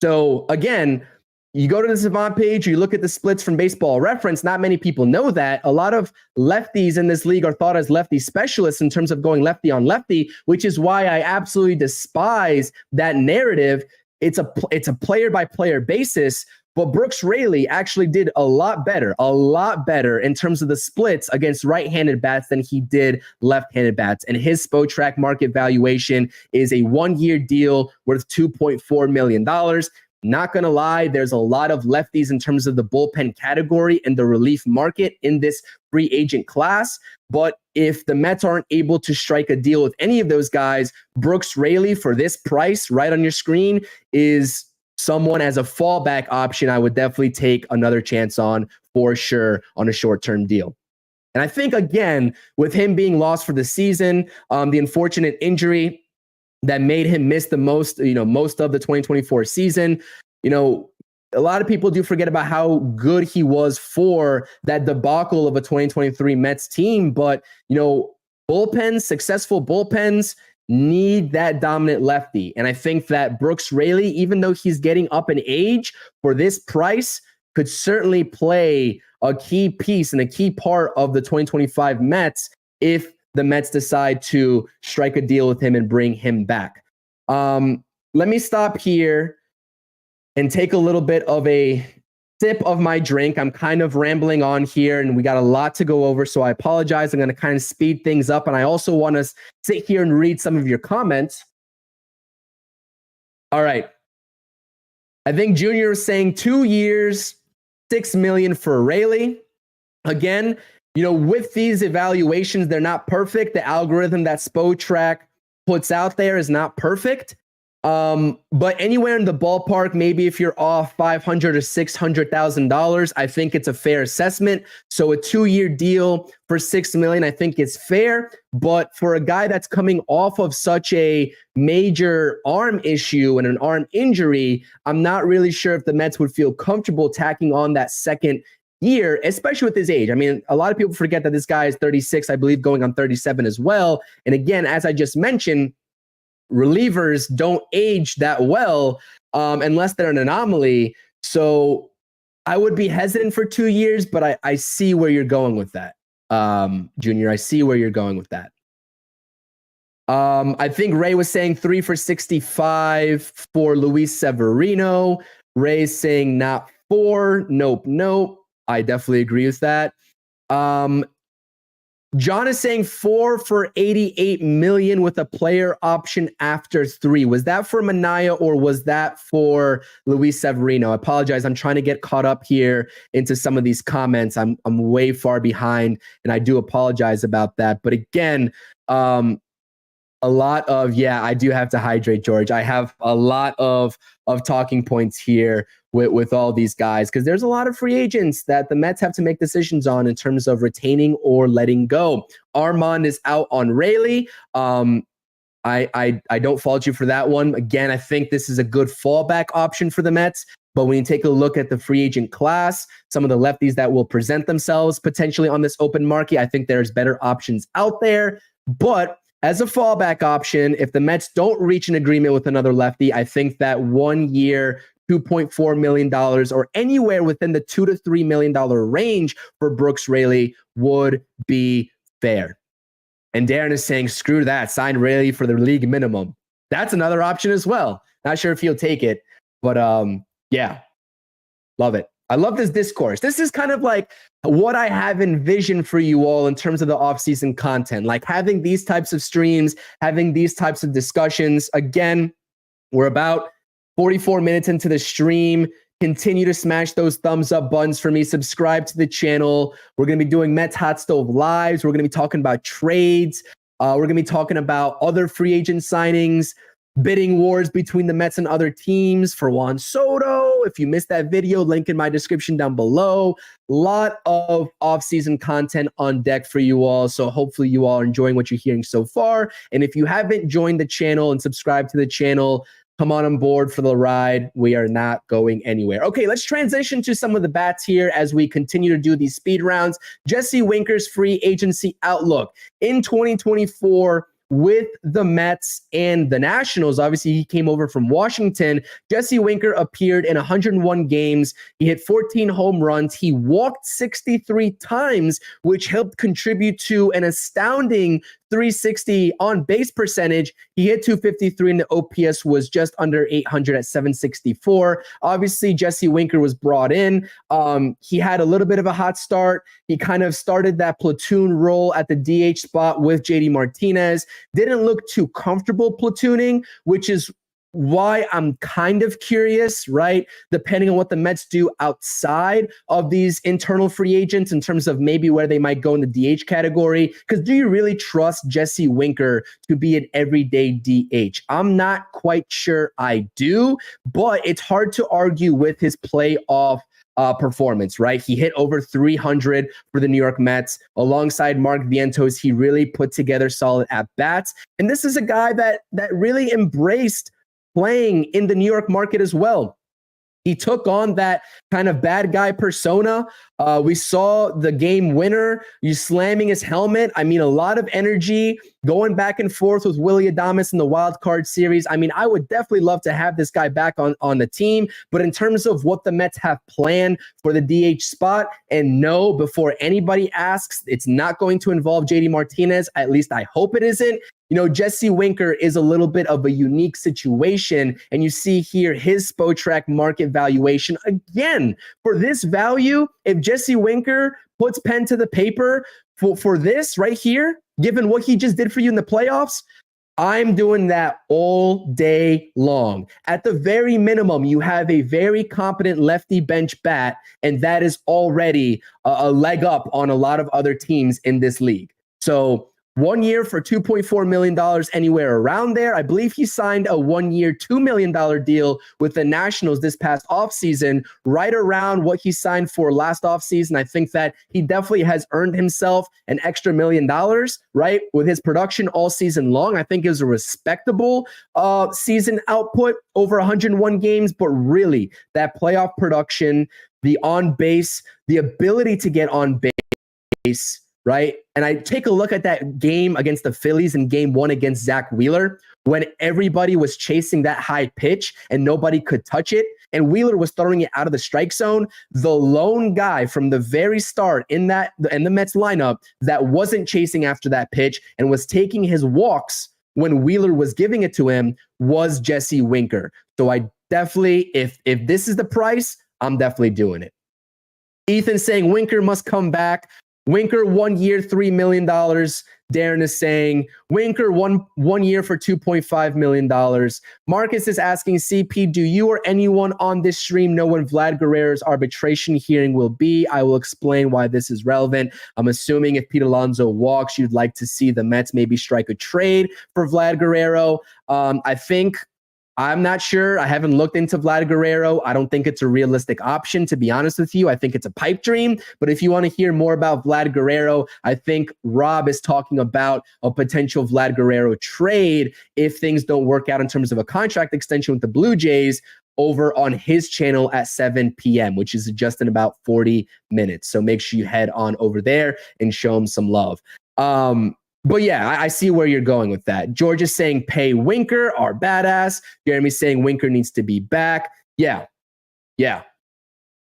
So again, you go to the Savant page, you look at the splits from Baseball Reference, not many people know that. A lot of lefties in this league are thought as lefty specialists in terms of going lefty on lefty, which is why I absolutely despise that narrative. It's a player-by-player basis, but Brooks Raley actually did a lot better in terms of the splits against right-handed bats than he did left-handed bats. And his Spotrac market valuation is a 1-year deal worth $2.4 million. Not going to lie, there's a lot of lefties in terms of the bullpen category and the relief market in this free agent class. But if the Mets aren't able to strike a deal with any of those guys, Brooks Raley for this price right on your screen is someone as a fallback option I would definitely take another chance on for sure on a short-term deal. And I think, again, with him being lost for the season, the unfortunate injury that made him miss the most of the 2024 season. A lot of people do forget about how good he was for that debacle of a 2023 Mets team. But, successful bullpens need that dominant lefty. And I think that Brooks Raley, even though he's getting up in age for this price, could certainly play a key piece and a key part of the 2025 Mets if the Mets decide to strike a deal with him and bring him back. Let me stop here and take a little bit of a sip of my drink. I'm kind of rambling on here and we got a lot to go over, so I apologize. I'm going to kind of speed things up, and I also want to sit here and read some of your comments. All right. I think Junior is saying 2 years, $6 million for Raley. Again, with these evaluations, they're not perfect. The algorithm that Spotrac puts out there is not perfect. But anywhere in the ballpark, maybe if you're off $500,000 or $600,000, I think it's a fair assessment. So a 2-year deal for $6 million, I think is fair. But for a guy that's coming off of such a major arm issue and an arm injury, I'm not really sure if the Mets would feel comfortable tacking on that second year, especially with his age. I mean, a lot of people forget that this guy is 36, I believe, going on 37 as well. And again, as I just mentioned, relievers don't age that well unless they're an anomaly. So I would be hesitant for 2 years, but I see where you're going with that, Junior. I see where you're going with that. I think Ray was saying 3 for $65 for Luis Severino. Ray's saying not 4. Nope. I definitely agree with that. John is saying 4 for $88 million with a player option after 3. Was that for Manaea or was that for Luis Severino? I apologize. I'm trying to get caught up here into some of these comments. I'm way far behind, and I do apologize about that. But again, a lot of, I do have to hydrate, George. I have a lot of talking points here with all these guys, because there's a lot of free agents that the Mets have to make decisions on in terms of retaining or letting go. Armand is out on Raley. I don't fault you for that one. Again, I think this is a good fallback option for the Mets. But when you take a look at the free agent class, some of the lefties that will present themselves potentially on this open market, I think there's better options out there. But as a fallback option, if the Mets don't reach an agreement with another lefty, I think that 1 year, $2.4 million or anywhere within the $2 to $3 million range for Brooks Raley would be fair. And Darren is saying, screw that, sign Raley for the league minimum. That's another option as well. Not sure if he'll take it, but love it. I love this discourse. This is kind of like what I have envisioned for you all in terms of the offseason content, like having these types of streams, having these types of discussions. Again, we're about 44 minutes into the stream. Continue to smash those thumbs up buttons for me. Subscribe to the channel. We're going to be doing Mets Hot Stove Lives. We're going to be talking about trades. We're going to be talking about other free agent signings. bidding wars between the Mets and other teams for Juan Soto. If you missed that video, link in my description down below. A lot of off-season content on deck for you all. So hopefully you all are enjoying what you're hearing so far. And if you haven't joined the channel and subscribed to the channel, come on board for the ride. We are not going anywhere. Okay, let's transition to some of the bats here as we continue to do these speed rounds. Jesse Winker's free agency outlook in 2024 with the Mets and the Nationals. Obviously, he came over from Washington. Jesse Winker appeared in 101 games. He hit 14 home runs. He walked 63 times, which helped contribute to an astounding 360 on base percentage. He hit 253 and the OPS was just under 800 at 764. Obviously, Jesse Winker was brought in. He had a little bit of a hot start. He kind of started that platoon role at the DH spot with JD Martinez. Didn't look too comfortable platooning, which is why I'm kind of curious, right? Depending on what the Mets do outside of these internal free agents in terms of maybe where they might go in the DH category. Because do you really trust Jesse Winker to be an everyday DH? I'm not quite sure I do, but it's hard to argue with his playoff performance, right? He hit over 300 for the New York Mets. Alongside Mark Vientos, he really put together solid at-bats. And this is a guy that really embraced playing in the New York market as well. He took on that kind of bad guy persona. We saw the game winner, you slamming his helmet. I mean, a lot of energy going back and forth with Willy Adames in the wild card series. I mean, I would definitely love to have this guy back on the team. But in terms of what the Mets have planned for the DH spot, and no, before anybody asks, it's not going to involve JD Martinez. At least I hope it isn't. You know, Jesse Winker is a little bit of a unique situation. And you see here his Spotrac market valuation. Again, for this value, if Jesse Winker puts pen to the paper for this right here, given what he just did for you in the playoffs, I'm doing that all day long. At the very minimum, you have a very competent lefty bench bat, and that is already a leg up on a lot of other teams in this league. So 1 year for $2.4 million, anywhere around there. I believe he signed a 1 year, $2 million deal with the Nationals this past offseason, right around what he signed for last offseason. I think that he definitely has earned himself an extra $1 million, right? With his production all season long. I think it was a respectable season output over 101 games, but really that playoff production, the on base, the ability to get on base, right? And I take a look at that game against the Phillies in game 1 against Zach Wheeler, when everybody was chasing that high pitch and nobody could touch it. And Wheeler was throwing it out of the strike zone. The lone guy from the very start in the Mets lineup that wasn't chasing after that pitch and was taking his walks when Wheeler was giving it to him was Jesse Winker. So I definitely, if this is the price, I'm definitely doing it. Ethan saying Winker must come back. Winker 1 year, $3 million. Darren is saying Winker one year for $2.5 million. Marcus is asking, CP, do you or anyone on this stream know when Vlad Guerrero's arbitration hearing will be? I will explain why this is relevant. I'm assuming if Pete Alonso walks, you'd like to see the Mets maybe strike a trade for Vlad Guerrero. I'm not sure. I haven't looked into Vlad Guerrero. I don't think it's a realistic option, to be honest with you. I think it's a pipe dream. But if you want to hear more about Vlad Guerrero, I think Rob is talking about a potential Vlad Guerrero trade if things don't work out in terms of a contract extension with the Blue Jays over on his channel at 7 p.m., which is just in about 40 minutes. So make sure you head on over there and show him some love. But yeah, I see where you're going with that. George is saying pay Winker, our badass. Jeremy's saying Winker needs to be back. Yeah.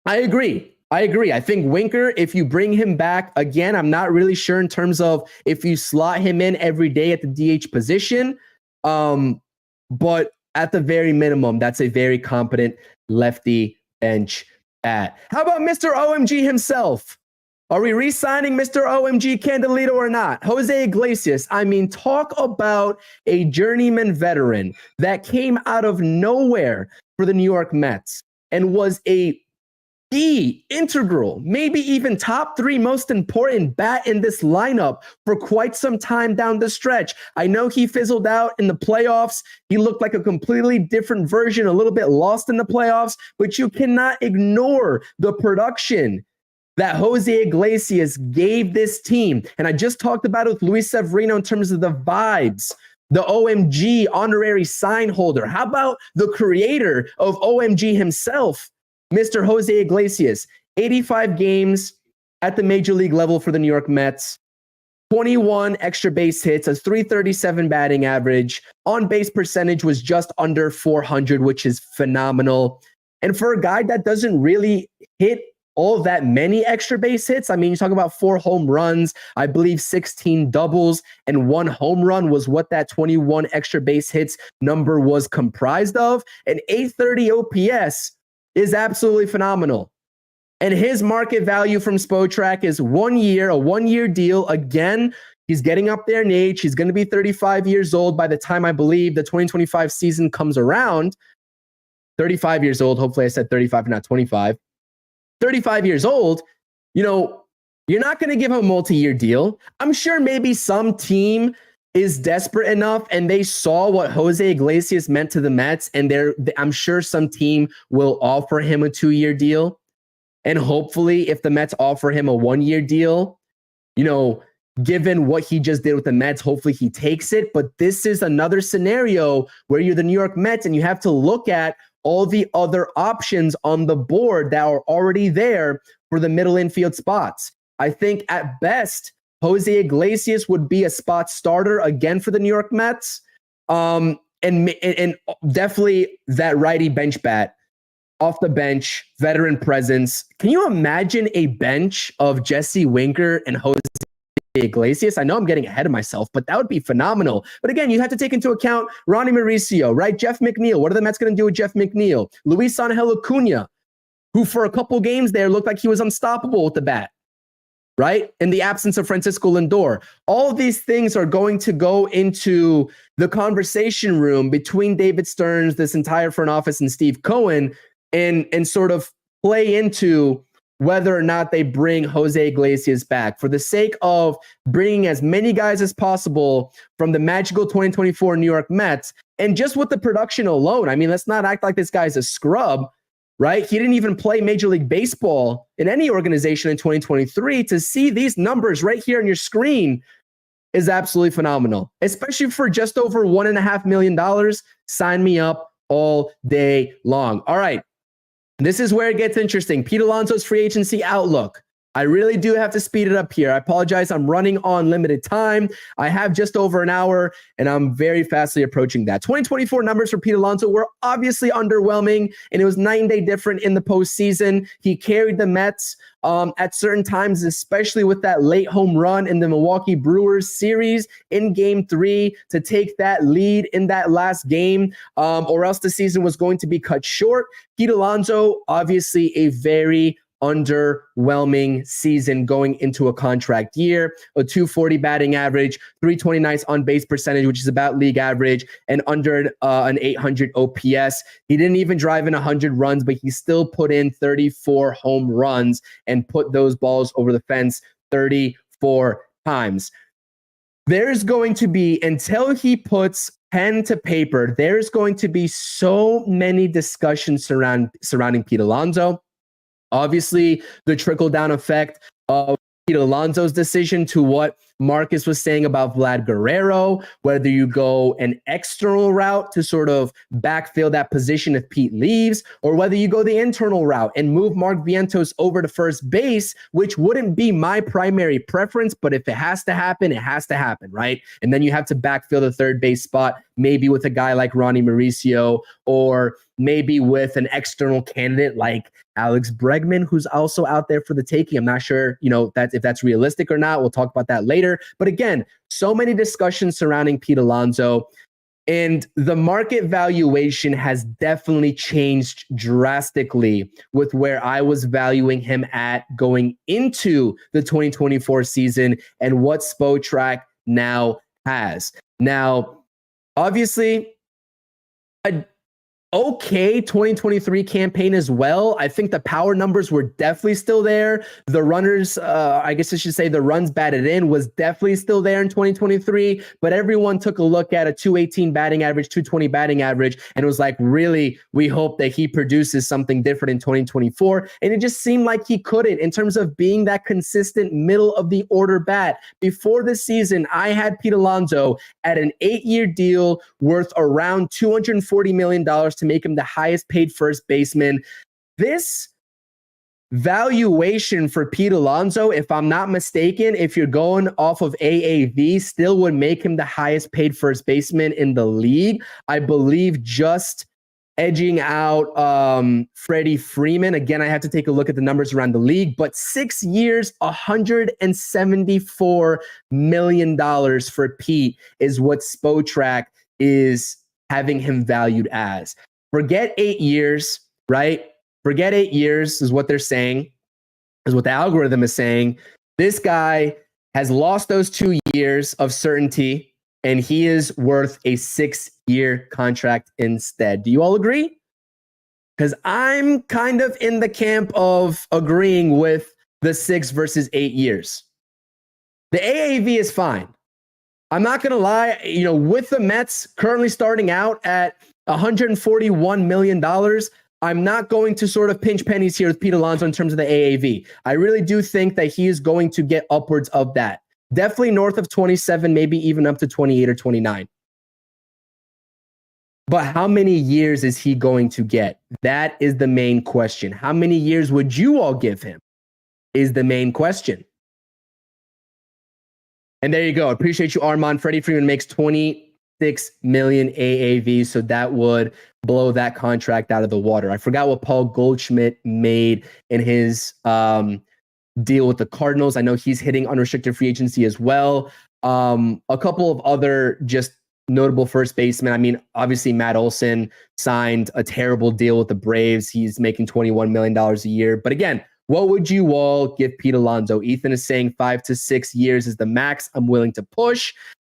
I agree. I think Winker, if you bring him back, again, I'm not really sure in terms of if you slot him in every day at the DH position. But at the very minimum, that's a very competent lefty bench bat. How about Mr. OMG himself? Are we re-signing Mr. OMG Candelito or not? Jose Iglesias, I mean, talk about a journeyman veteran that came out of nowhere for the New York Mets and was a key, integral, maybe even top 3 most important bat in this lineup for quite some time down the stretch. I know he fizzled out in the playoffs. He looked like a completely different version, a little bit lost in the playoffs, but you cannot ignore the production that Jose Iglesias gave this team. And I just talked about it with Luis Severino in terms of the vibes, the OMG honorary sign holder. How about the creator of OMG himself, Mr. Jose Iglesias? 85 games at the major league level for the New York Mets, 21 extra base hits, a .337 batting average. On base percentage was just under 400, which is phenomenal. And for a guy that doesn't really hit all that many extra base hits, I mean, you talk about 4 home runs, I believe 16 doubles, and 1 home run was what that 21 extra base hits number was comprised of. An 830 OPS is absolutely phenomenal. And his market value from Spotrac is 1 year, a 1-year deal. Again, he's getting up there in age. He's going to be 35 years old by the time I believe the 2025 season comes around. 35 years old. Hopefully I said 35 and not 25. 35 years old, you're not going to give him a multi-year deal. I'm sure maybe some team is desperate enough and they saw what Jose Iglesias meant to the Mets, and I'm sure some team will offer him a 2-year deal. And hopefully if the Mets offer him a 1-year deal, given what he just did with the Mets, hopefully he takes it. But this is another scenario where you're the New York Mets and you have to look at all the other options on the board that are already there for the middle infield spots. I think at best, Jose Iglesias would be a spot starter again for the New York Mets. And definitely that righty bench bat off the bench, veteran presence. Can you imagine a bench of Jesse Winker and Jose Iglesias? I know I'm getting ahead of myself, but that would be phenomenal. But again, you have to take into account Ronnie Mauricio, right? Jeff McNeil. What are the Mets going to do with Jeff McNeil? Luis Angel Acuna, who for a couple games there looked like he was unstoppable with the bat, right? In the absence of Francisco Lindor. All of these things are going to go into the conversation room between David Stearns, this entire front office, and Steve Cohen, and sort of play into whether or not they bring Jose Iglesias back for the sake of bringing as many guys as possible from the magical 2024 New York Mets. And just with the production alone, I mean, let's not act like this guy's a scrub, right? He didn't even play Major League Baseball in any organization in 2023. To see these numbers right here on your screen is absolutely phenomenal, especially for just over $1.5 million. Sign me up all day long. All right. This is where it gets interesting. Pete Alonso's free agency outlook. I really do have to speed it up here. I apologize. I'm running on limited time. I have just over an hour, and I'm very fastly approaching that. 2024 numbers for Pete Alonso were obviously underwhelming, and it was night and day different in the postseason. He carried the Mets at certain times, especially with that late home run in the Milwaukee Brewers series in Game 3 to take that lead in that last game, or else the season was going to be cut short. Pete Alonso, obviously a very underwhelming season going into a contract year. A .240 batting average, .329 on base percentage, which is about league average, and under an 800 OPS. He didn't even drive in 100 runs, but he still put in 34 home runs and put those balls over the fence 34 times. There's going to be, until he puts pen to paper, there's going to be so many discussions surrounding Pete Alonso. Obviously, the trickle-down effect of Pete Alonso's decision to what Marcus was saying about Vlad Guerrero, whether you go an external route to sort of backfill that position if Pete leaves, or whether you go the internal route and move Mark Vientos over to first base, which wouldn't be my primary preference, but if it has to happen, it has to happen, right? And then you have to backfill the third base spot, maybe with a guy like Ronnie Mauricio, or maybe with an external candidate like Alex Bregman, who's also out there for the taking. I'm not sure, if that's realistic or not. We'll talk about that later. But again, so many discussions surrounding Pete Alonso, and the market valuation has definitely changed drastically with where I was valuing him at going into the 2024 season and what Spotrac now has. Now, obviously, okay 2023 campaign as well. I think the power numbers were definitely still there. The runners, I guess I should say the runs batted in was definitely still there in 2023, but everyone took a look at a 218 batting average, 220 batting average, and was like, really, we hope that he produces something different in 2024. And it just seemed like he couldn't in terms of being that consistent middle of the order bat. Before this season, I had Pete Alonso at an 8-year deal worth around $240 million to make him the highest paid first baseman. This valuation for Pete Alonso, if I'm not mistaken, if you're going off of AAV, still would make him the highest paid first baseman in the league. I believe just edging out Freddie Freeman. Again, I have to take a look at the numbers around the league, but 6 years, $174 million for Pete is what Spotrac is having him valued as. Forget 8 years, right? Forget 8 years is what they're saying, is what the algorithm is saying. This guy has lost those 2 years of certainty, and he is worth a 6-year contract instead. Do you all agree? Because I'm kind of in the camp of agreeing with the 6 versus 8 years. The AAV is fine. I'm not going to lie, with the Mets currently starting out at $141 million, I'm not going to sort of pinch pennies here with Pete Alonso in terms of the AAV. I really do think that he is going to get upwards of that. Definitely north of 27, maybe even up to 28 or 29. But how many years is he going to get? That is the main question. How many years would you all give him is the main question. And there you go. Appreciate you, Armand. Freddie Freeman makes 26 million AAV, so that would blow that contract out of the water. I forgot what Paul Goldschmidt made in his deal with the Cardinals. I know he's hitting unrestricted free agency as well. A couple of other just notable first basemen. I mean, obviously Matt Olson signed a terrible deal with the Braves. He's making $21 million a year. But again, what would you all give Pete Alonso? Ethan is saying 5 to 6 years is the max I'm willing to push.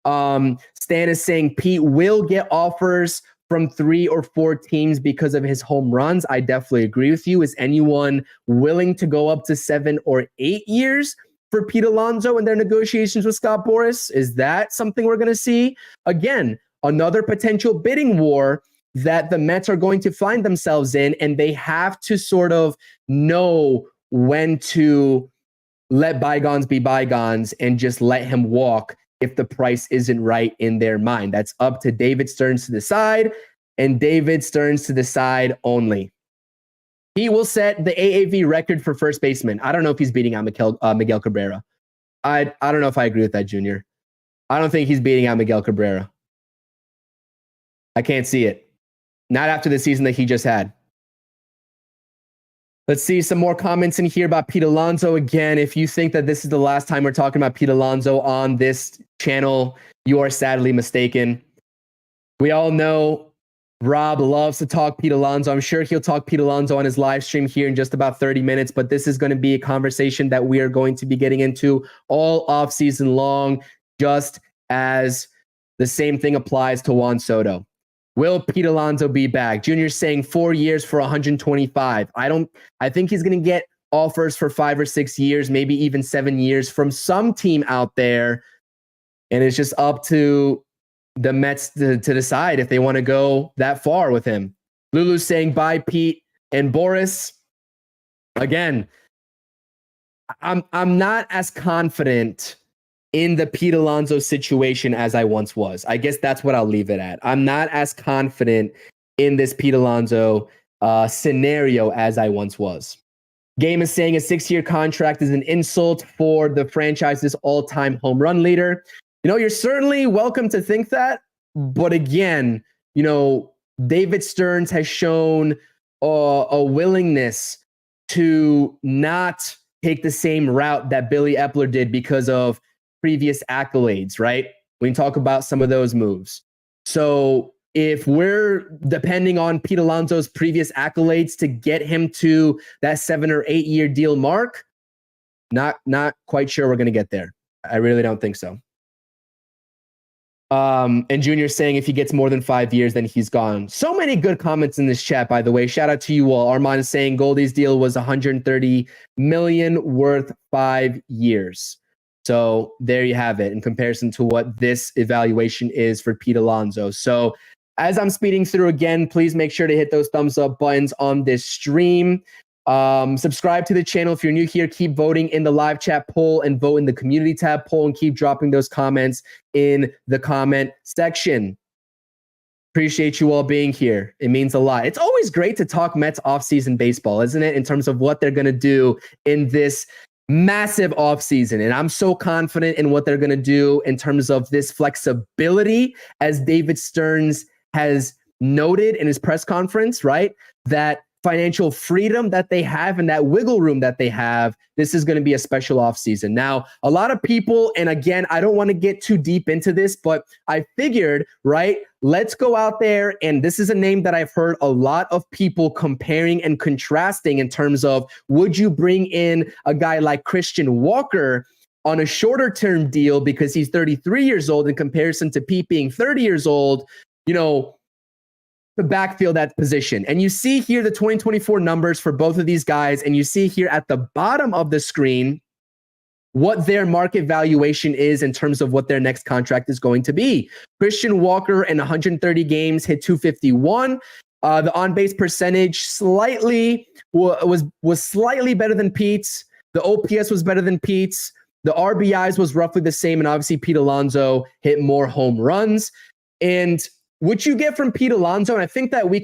Stan is saying Pete will get offers from 3 or 4 teams because of his home runs. I definitely agree with you. Is anyone willing to go up to 7 or 8 years for Pete Alonso in their negotiations with Scott Boras? Is that something we're going to see? Again, another potential bidding war that the Mets are going to find themselves in, and they have to sort of know when to let bygones be bygones and just let him walk if the price isn't right in their mind. That's up to David Stearns to decide, and David Stearns to decide only. He will set the AAV record for first baseman. I don't know if he's beating out Miguel Cabrera. I don't know if I agree with that, Junior. I don't think he's beating out Miguel Cabrera. I can't see it. Not after the season that he just had. Let's see some more comments in here about Pete Alonso. Again, if you think that this is the last time we're talking about Pete Alonso on this channel, you are sadly mistaken. We all know Rob loves to talk Pete Alonso. I'm sure he'll talk Pete Alonso on his live stream here in just about 30 minutes, but this is going to be a conversation that we are going to be getting into all offseason long, just as the same thing applies to Juan Soto. Will Pete Alonso be back? Junior's saying 4 years for 125. I think he's going to get offers for 5 or 6 years, maybe even 7 years from some team out there. And it's just up to the Mets to decide if they want to go that far with him. Lulu's saying bye, Pete and Boras. Again, I'm not as confident in the Pete Alonso situation as I once was. I guess that's what I'll leave it at. I'm not as confident in this Pete Alonso scenario as I once was. Game is saying a 6-year contract is an insult for the franchise's all-time home run leader. You're certainly welcome to think that, but again, David Stearns has shown a willingness to not take the same route that Billy Epler did because of previous accolades, right? We can talk about some of those moves. So if we're depending on Pete Alonso's previous accolades to get him to that 7 or 8 year deal mark, not quite sure we're going to get there. I really don't think so. And Junior saying if he gets more than 5 years, then he's gone. So many good comments in this chat, by the way. Shout out to you all. Armand is saying Goldie's deal was 130 million worth 5 years. So there you have it in comparison to what this evaluation is for Pete Alonso. So as I'm speeding through again, please make sure to hit those thumbs up buttons on this stream. Subscribe to the channel if you're new here. Keep voting in the live chat poll and vote in the community tab poll, and keep dropping those comments in the comment section. Appreciate you all being here. It means a lot. It's always great to talk Mets offseason baseball, isn't it? In terms of what they're going to do in this massive offseason. And I'm so confident in what they're going to do in terms of this flexibility, as David Stearns has noted in his press conference, right? That financial freedom that they have and that wiggle room that they have, this is going to be a special offseason. Now, a lot of people, and again, I don't want to get too deep into this, but I figured, right, let's go out there, and this is a name that I've heard a lot of people comparing and contrasting in terms of, would you bring in a guy like Christian Walker on a shorter term deal because he's 33 years old in comparison to Pete being 30 years old, you know, to backfill that position. And you see here the 2024 numbers for both of these guys, and you see here at the bottom of the screen what their market valuation is in terms of what their next contract is going to be. Christian Walker in 130 games hit 251. The on-base percentage was slightly better than Pete's. The OPS was better than Pete's. The RBIs was roughly the same, and obviously Pete Alonso hit more home runs. And what you get from Pete Alonso, and I think that I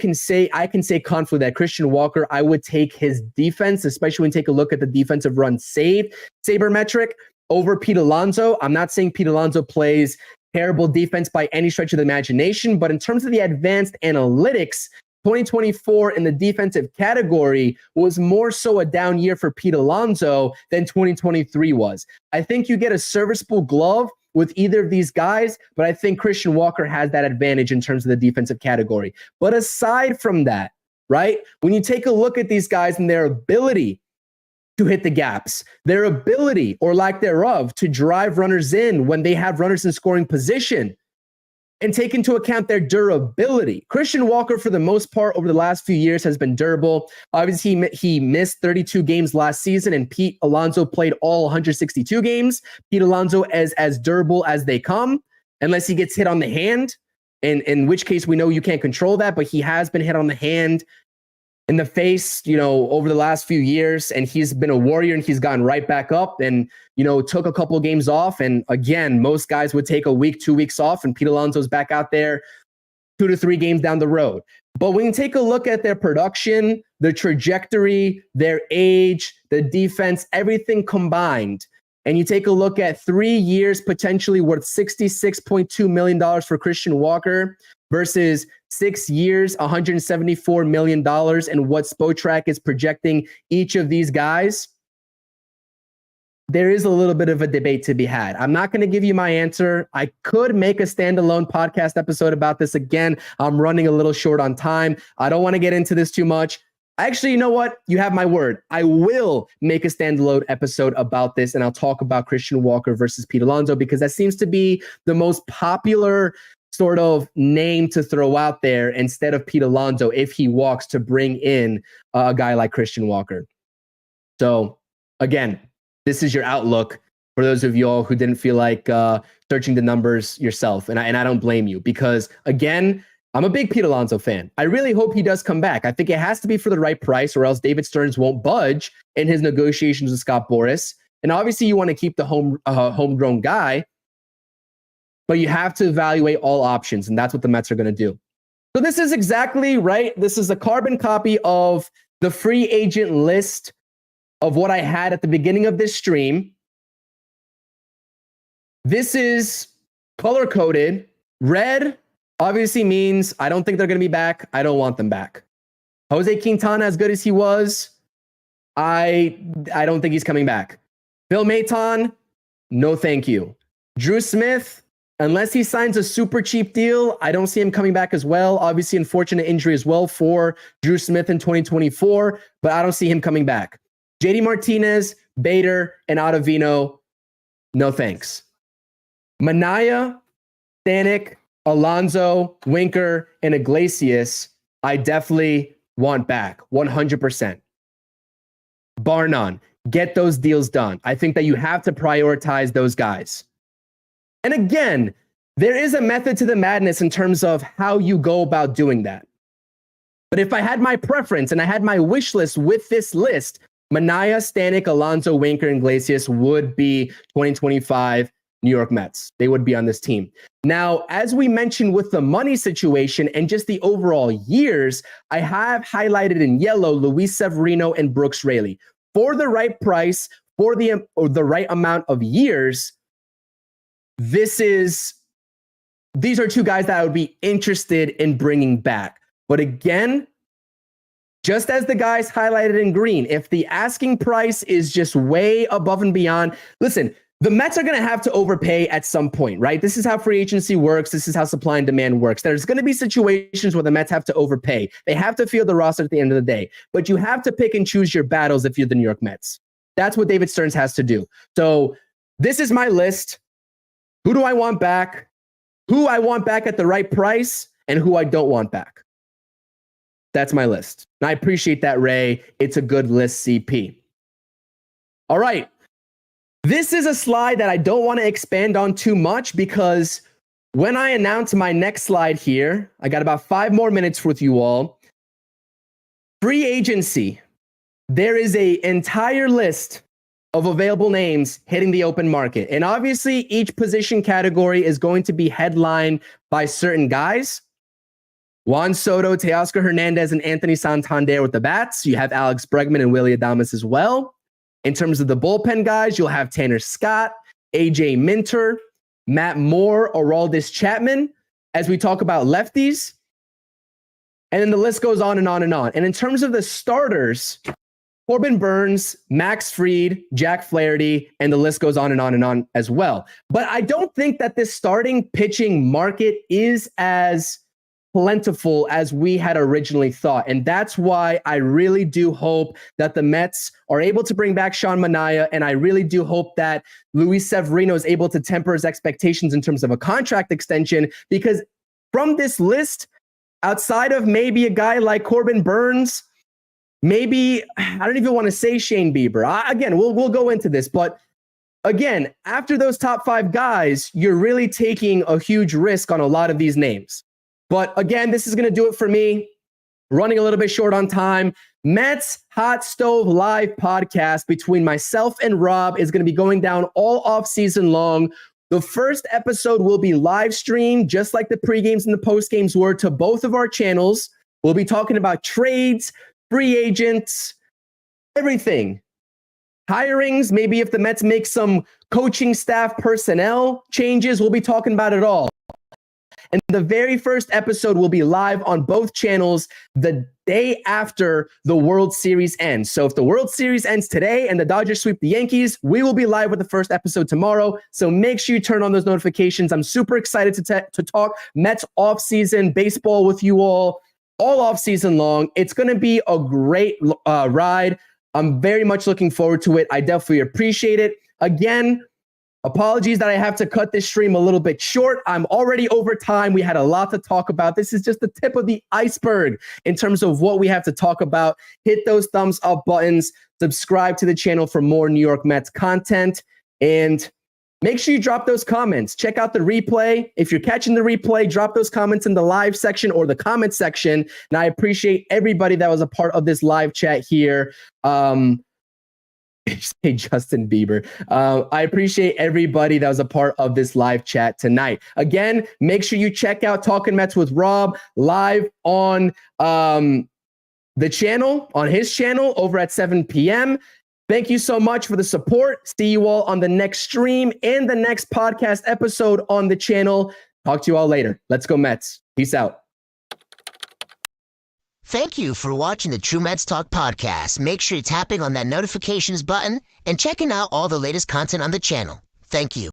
can say confidently that Christian Walker, I would take his defense, especially when you take a look at the defensive run saved sabermetric over Pete Alonso. I'm not saying Pete Alonso plays terrible defense by any stretch of the imagination, but in terms of the advanced analytics, 2024 in the defensive category was more so a down year for Pete Alonso than 2023 was. I think you get a serviceable glove with either of these guys, but I think Christian Walker has that advantage in terms of the defensive category. But aside from that, right, when you take a look at these guys and their ability to hit the gaps, their ability or lack thereof to drive runners in when they have runners in scoring position, and take into account their durability. Christian Walker, for the most part, over the last few years has been durable. Obviously, he missed 32 games last season, and Pete Alonso played all 162 games. Pete Alonso as durable as they come, unless he gets hit on the hand, and in which case we know you can't control that, but he has been hit on the hand, in the face, you know, over the last few years, and he's been a warrior, and he's gotten right back up and, you know, took a couple of games off. And again, most guys would take a week, 2 weeks off, and Pete Alonso's back out there 2 to 3 games down the road. But when you take a look at their production, the trajectory, their age, the defense, everything combined, and you take a look at 3 years potentially worth $66.2 million for Christian Walker versus 6 years, $174 million, and what Spotrac is projecting each of these guys, there is a little bit of a debate to be had. I'm not going to give you my answer. I could make a standalone podcast episode about this. Again, I'm running a little short on time. I don't want to get into this too much. Actually, you know what? You have my word. I will make a standalone episode about this, and I'll talk about Christian Walker versus Pete Alonso, because that seems to be the most popular sort of name to throw out there instead of Pete Alonso if he walks, to bring in a guy like Christian Walker. So again, this is your outlook for those of you all who didn't feel like searching the numbers yourself. And I don't blame you, because again, I'm a big Pete Alonso fan. I really hope he does come back. I think it has to be for the right price, or else David Stearns won't budge in his negotiations with Scott Boras. And obviously you want to keep the homegrown guy, but you have to evaluate all options, and that's what the Mets are going to do. So this is exactly right. This is a carbon copy of the free agent list of what I had at the beginning of this stream. This is color-coded. Red obviously means I don't think they're going to be back. I don't want them back. Jose Quintana, as good as he was, I don't think he's coming back. Phil Maton, no thank you. Drew Smith, unless he signs a super cheap deal, I don't see him coming back as well. Obviously, unfortunate injury as well for Drew Smith in 2024, but I don't see him coming back. JD Martinez, Bader, and Ottavino, no thanks. Manaea, Stanek, Alonso, Winker, and Iglesias, I definitely want back 100%. Bar none. Get those deals done. I think that you have to prioritize those guys. And again, there is a method to the madness in terms of how you go about doing that. But if I had my preference and I had my wish list with this list, Manaea, Stanek, Alonso, Winker, and Iglesias would be 2025 New York Mets. They would be on this team. Now, as we mentioned with the money situation and just the overall years, I have highlighted in yellow Luis Severino and Brooks Raley. For the right price, for the right amount of years, these are two guys that I would be interested in bringing back. But again, just as the guys highlighted in green, if the asking price is just way above and beyond, listen, the Mets are going to have to overpay at some point, right? This is how free agency works. This is how supply and demand works. There's going to be situations where the Mets have to overpay. They have to field the roster at the end of the day. But you have to pick and choose your battles if you're the New York Mets. That's what David Stearns has to do. So this is my list. Who do I want back? Who I want back at the right price, and who I don't want back. That's my list. And I appreciate that, Ray. It's a good list, CP. All right. This is a slide that I don't want to expand on too much because when I announce my next slide here, I got about 5 more minutes with you all. Free agency. There is an entire list of available names hitting the open market. And obviously, each position category is going to be headlined by certain guys. Juan Soto, Teoscar Hernandez, and Anthony Santander with the bats. You have Alex Bregman and Willy Adames as well. In terms of the bullpen guys, you'll have Tanner Scott, AJ Minter, Matt Moore, Aroldis Chapman, as we talk about lefties. And then the list goes on and on and on. And in terms of the starters, Corbin Burns, Max Fried, Jack Flaherty, and the list goes on and on as well. But I don't think that this starting pitching market is as plentiful as we had originally thought. And that's why I really do hope that the Mets are able to bring back Sean Manaea. And I really do hope that Luis Severino is able to temper his expectations in terms of a contract extension, because from this list, outside of maybe a guy like Corbin Burns, maybe, I don't even want to say Shane Bieber. Again, we'll go into this, but again, after those top 5 guys, you're really taking a huge risk on a lot of these names. But again, this is going to do it for me. Running a little bit short on time. Mets Hot Stove Live podcast between myself and Rob is going to be going down all off season long. The first episode will be live streamed, just like the pregames and the postgames were, to both of our channels. We'll be talking about trades, free agents, everything. Hirings, maybe if the Mets make some coaching staff personnel changes, we'll be talking about it all. And the very first episode will be live on both channels the day after the World Series ends. So if the World Series ends today and the Dodgers sweep the Yankees, we will be live with the first episode tomorrow. So make sure you turn on those notifications. I'm super excited to talk Mets offseason baseball with you all off season long. It's going to be a great ride. I'm very much looking forward to it. I definitely appreciate it. Again, apologies that I have to cut this stream a little bit short. I'm already over time. We had a lot to talk about. This is just the tip of the iceberg in terms of what we have to talk about. Hit those thumbs up buttons. Subscribe to the channel for more New York Mets content. And make sure you drop those comments. Check out the replay. If you're catching the replay, drop those comments in the live section or the comment section. And I appreciate everybody that was a part of this live chat here. Say Justin Bieber. I appreciate everybody that was a part of this live chat tonight. Again, make sure you check out Talking Mets with Rob live on the channel, on his channel over at 7 p.m. Thank you so much for the support. See you all on the next stream and the next podcast episode on the channel. Talk to you all later. Let's go Mets. Peace out. Thank you for watching the True Mets Talk podcast. Make sure you're tapping on that notifications button and checking out all the latest content on the channel. Thank you.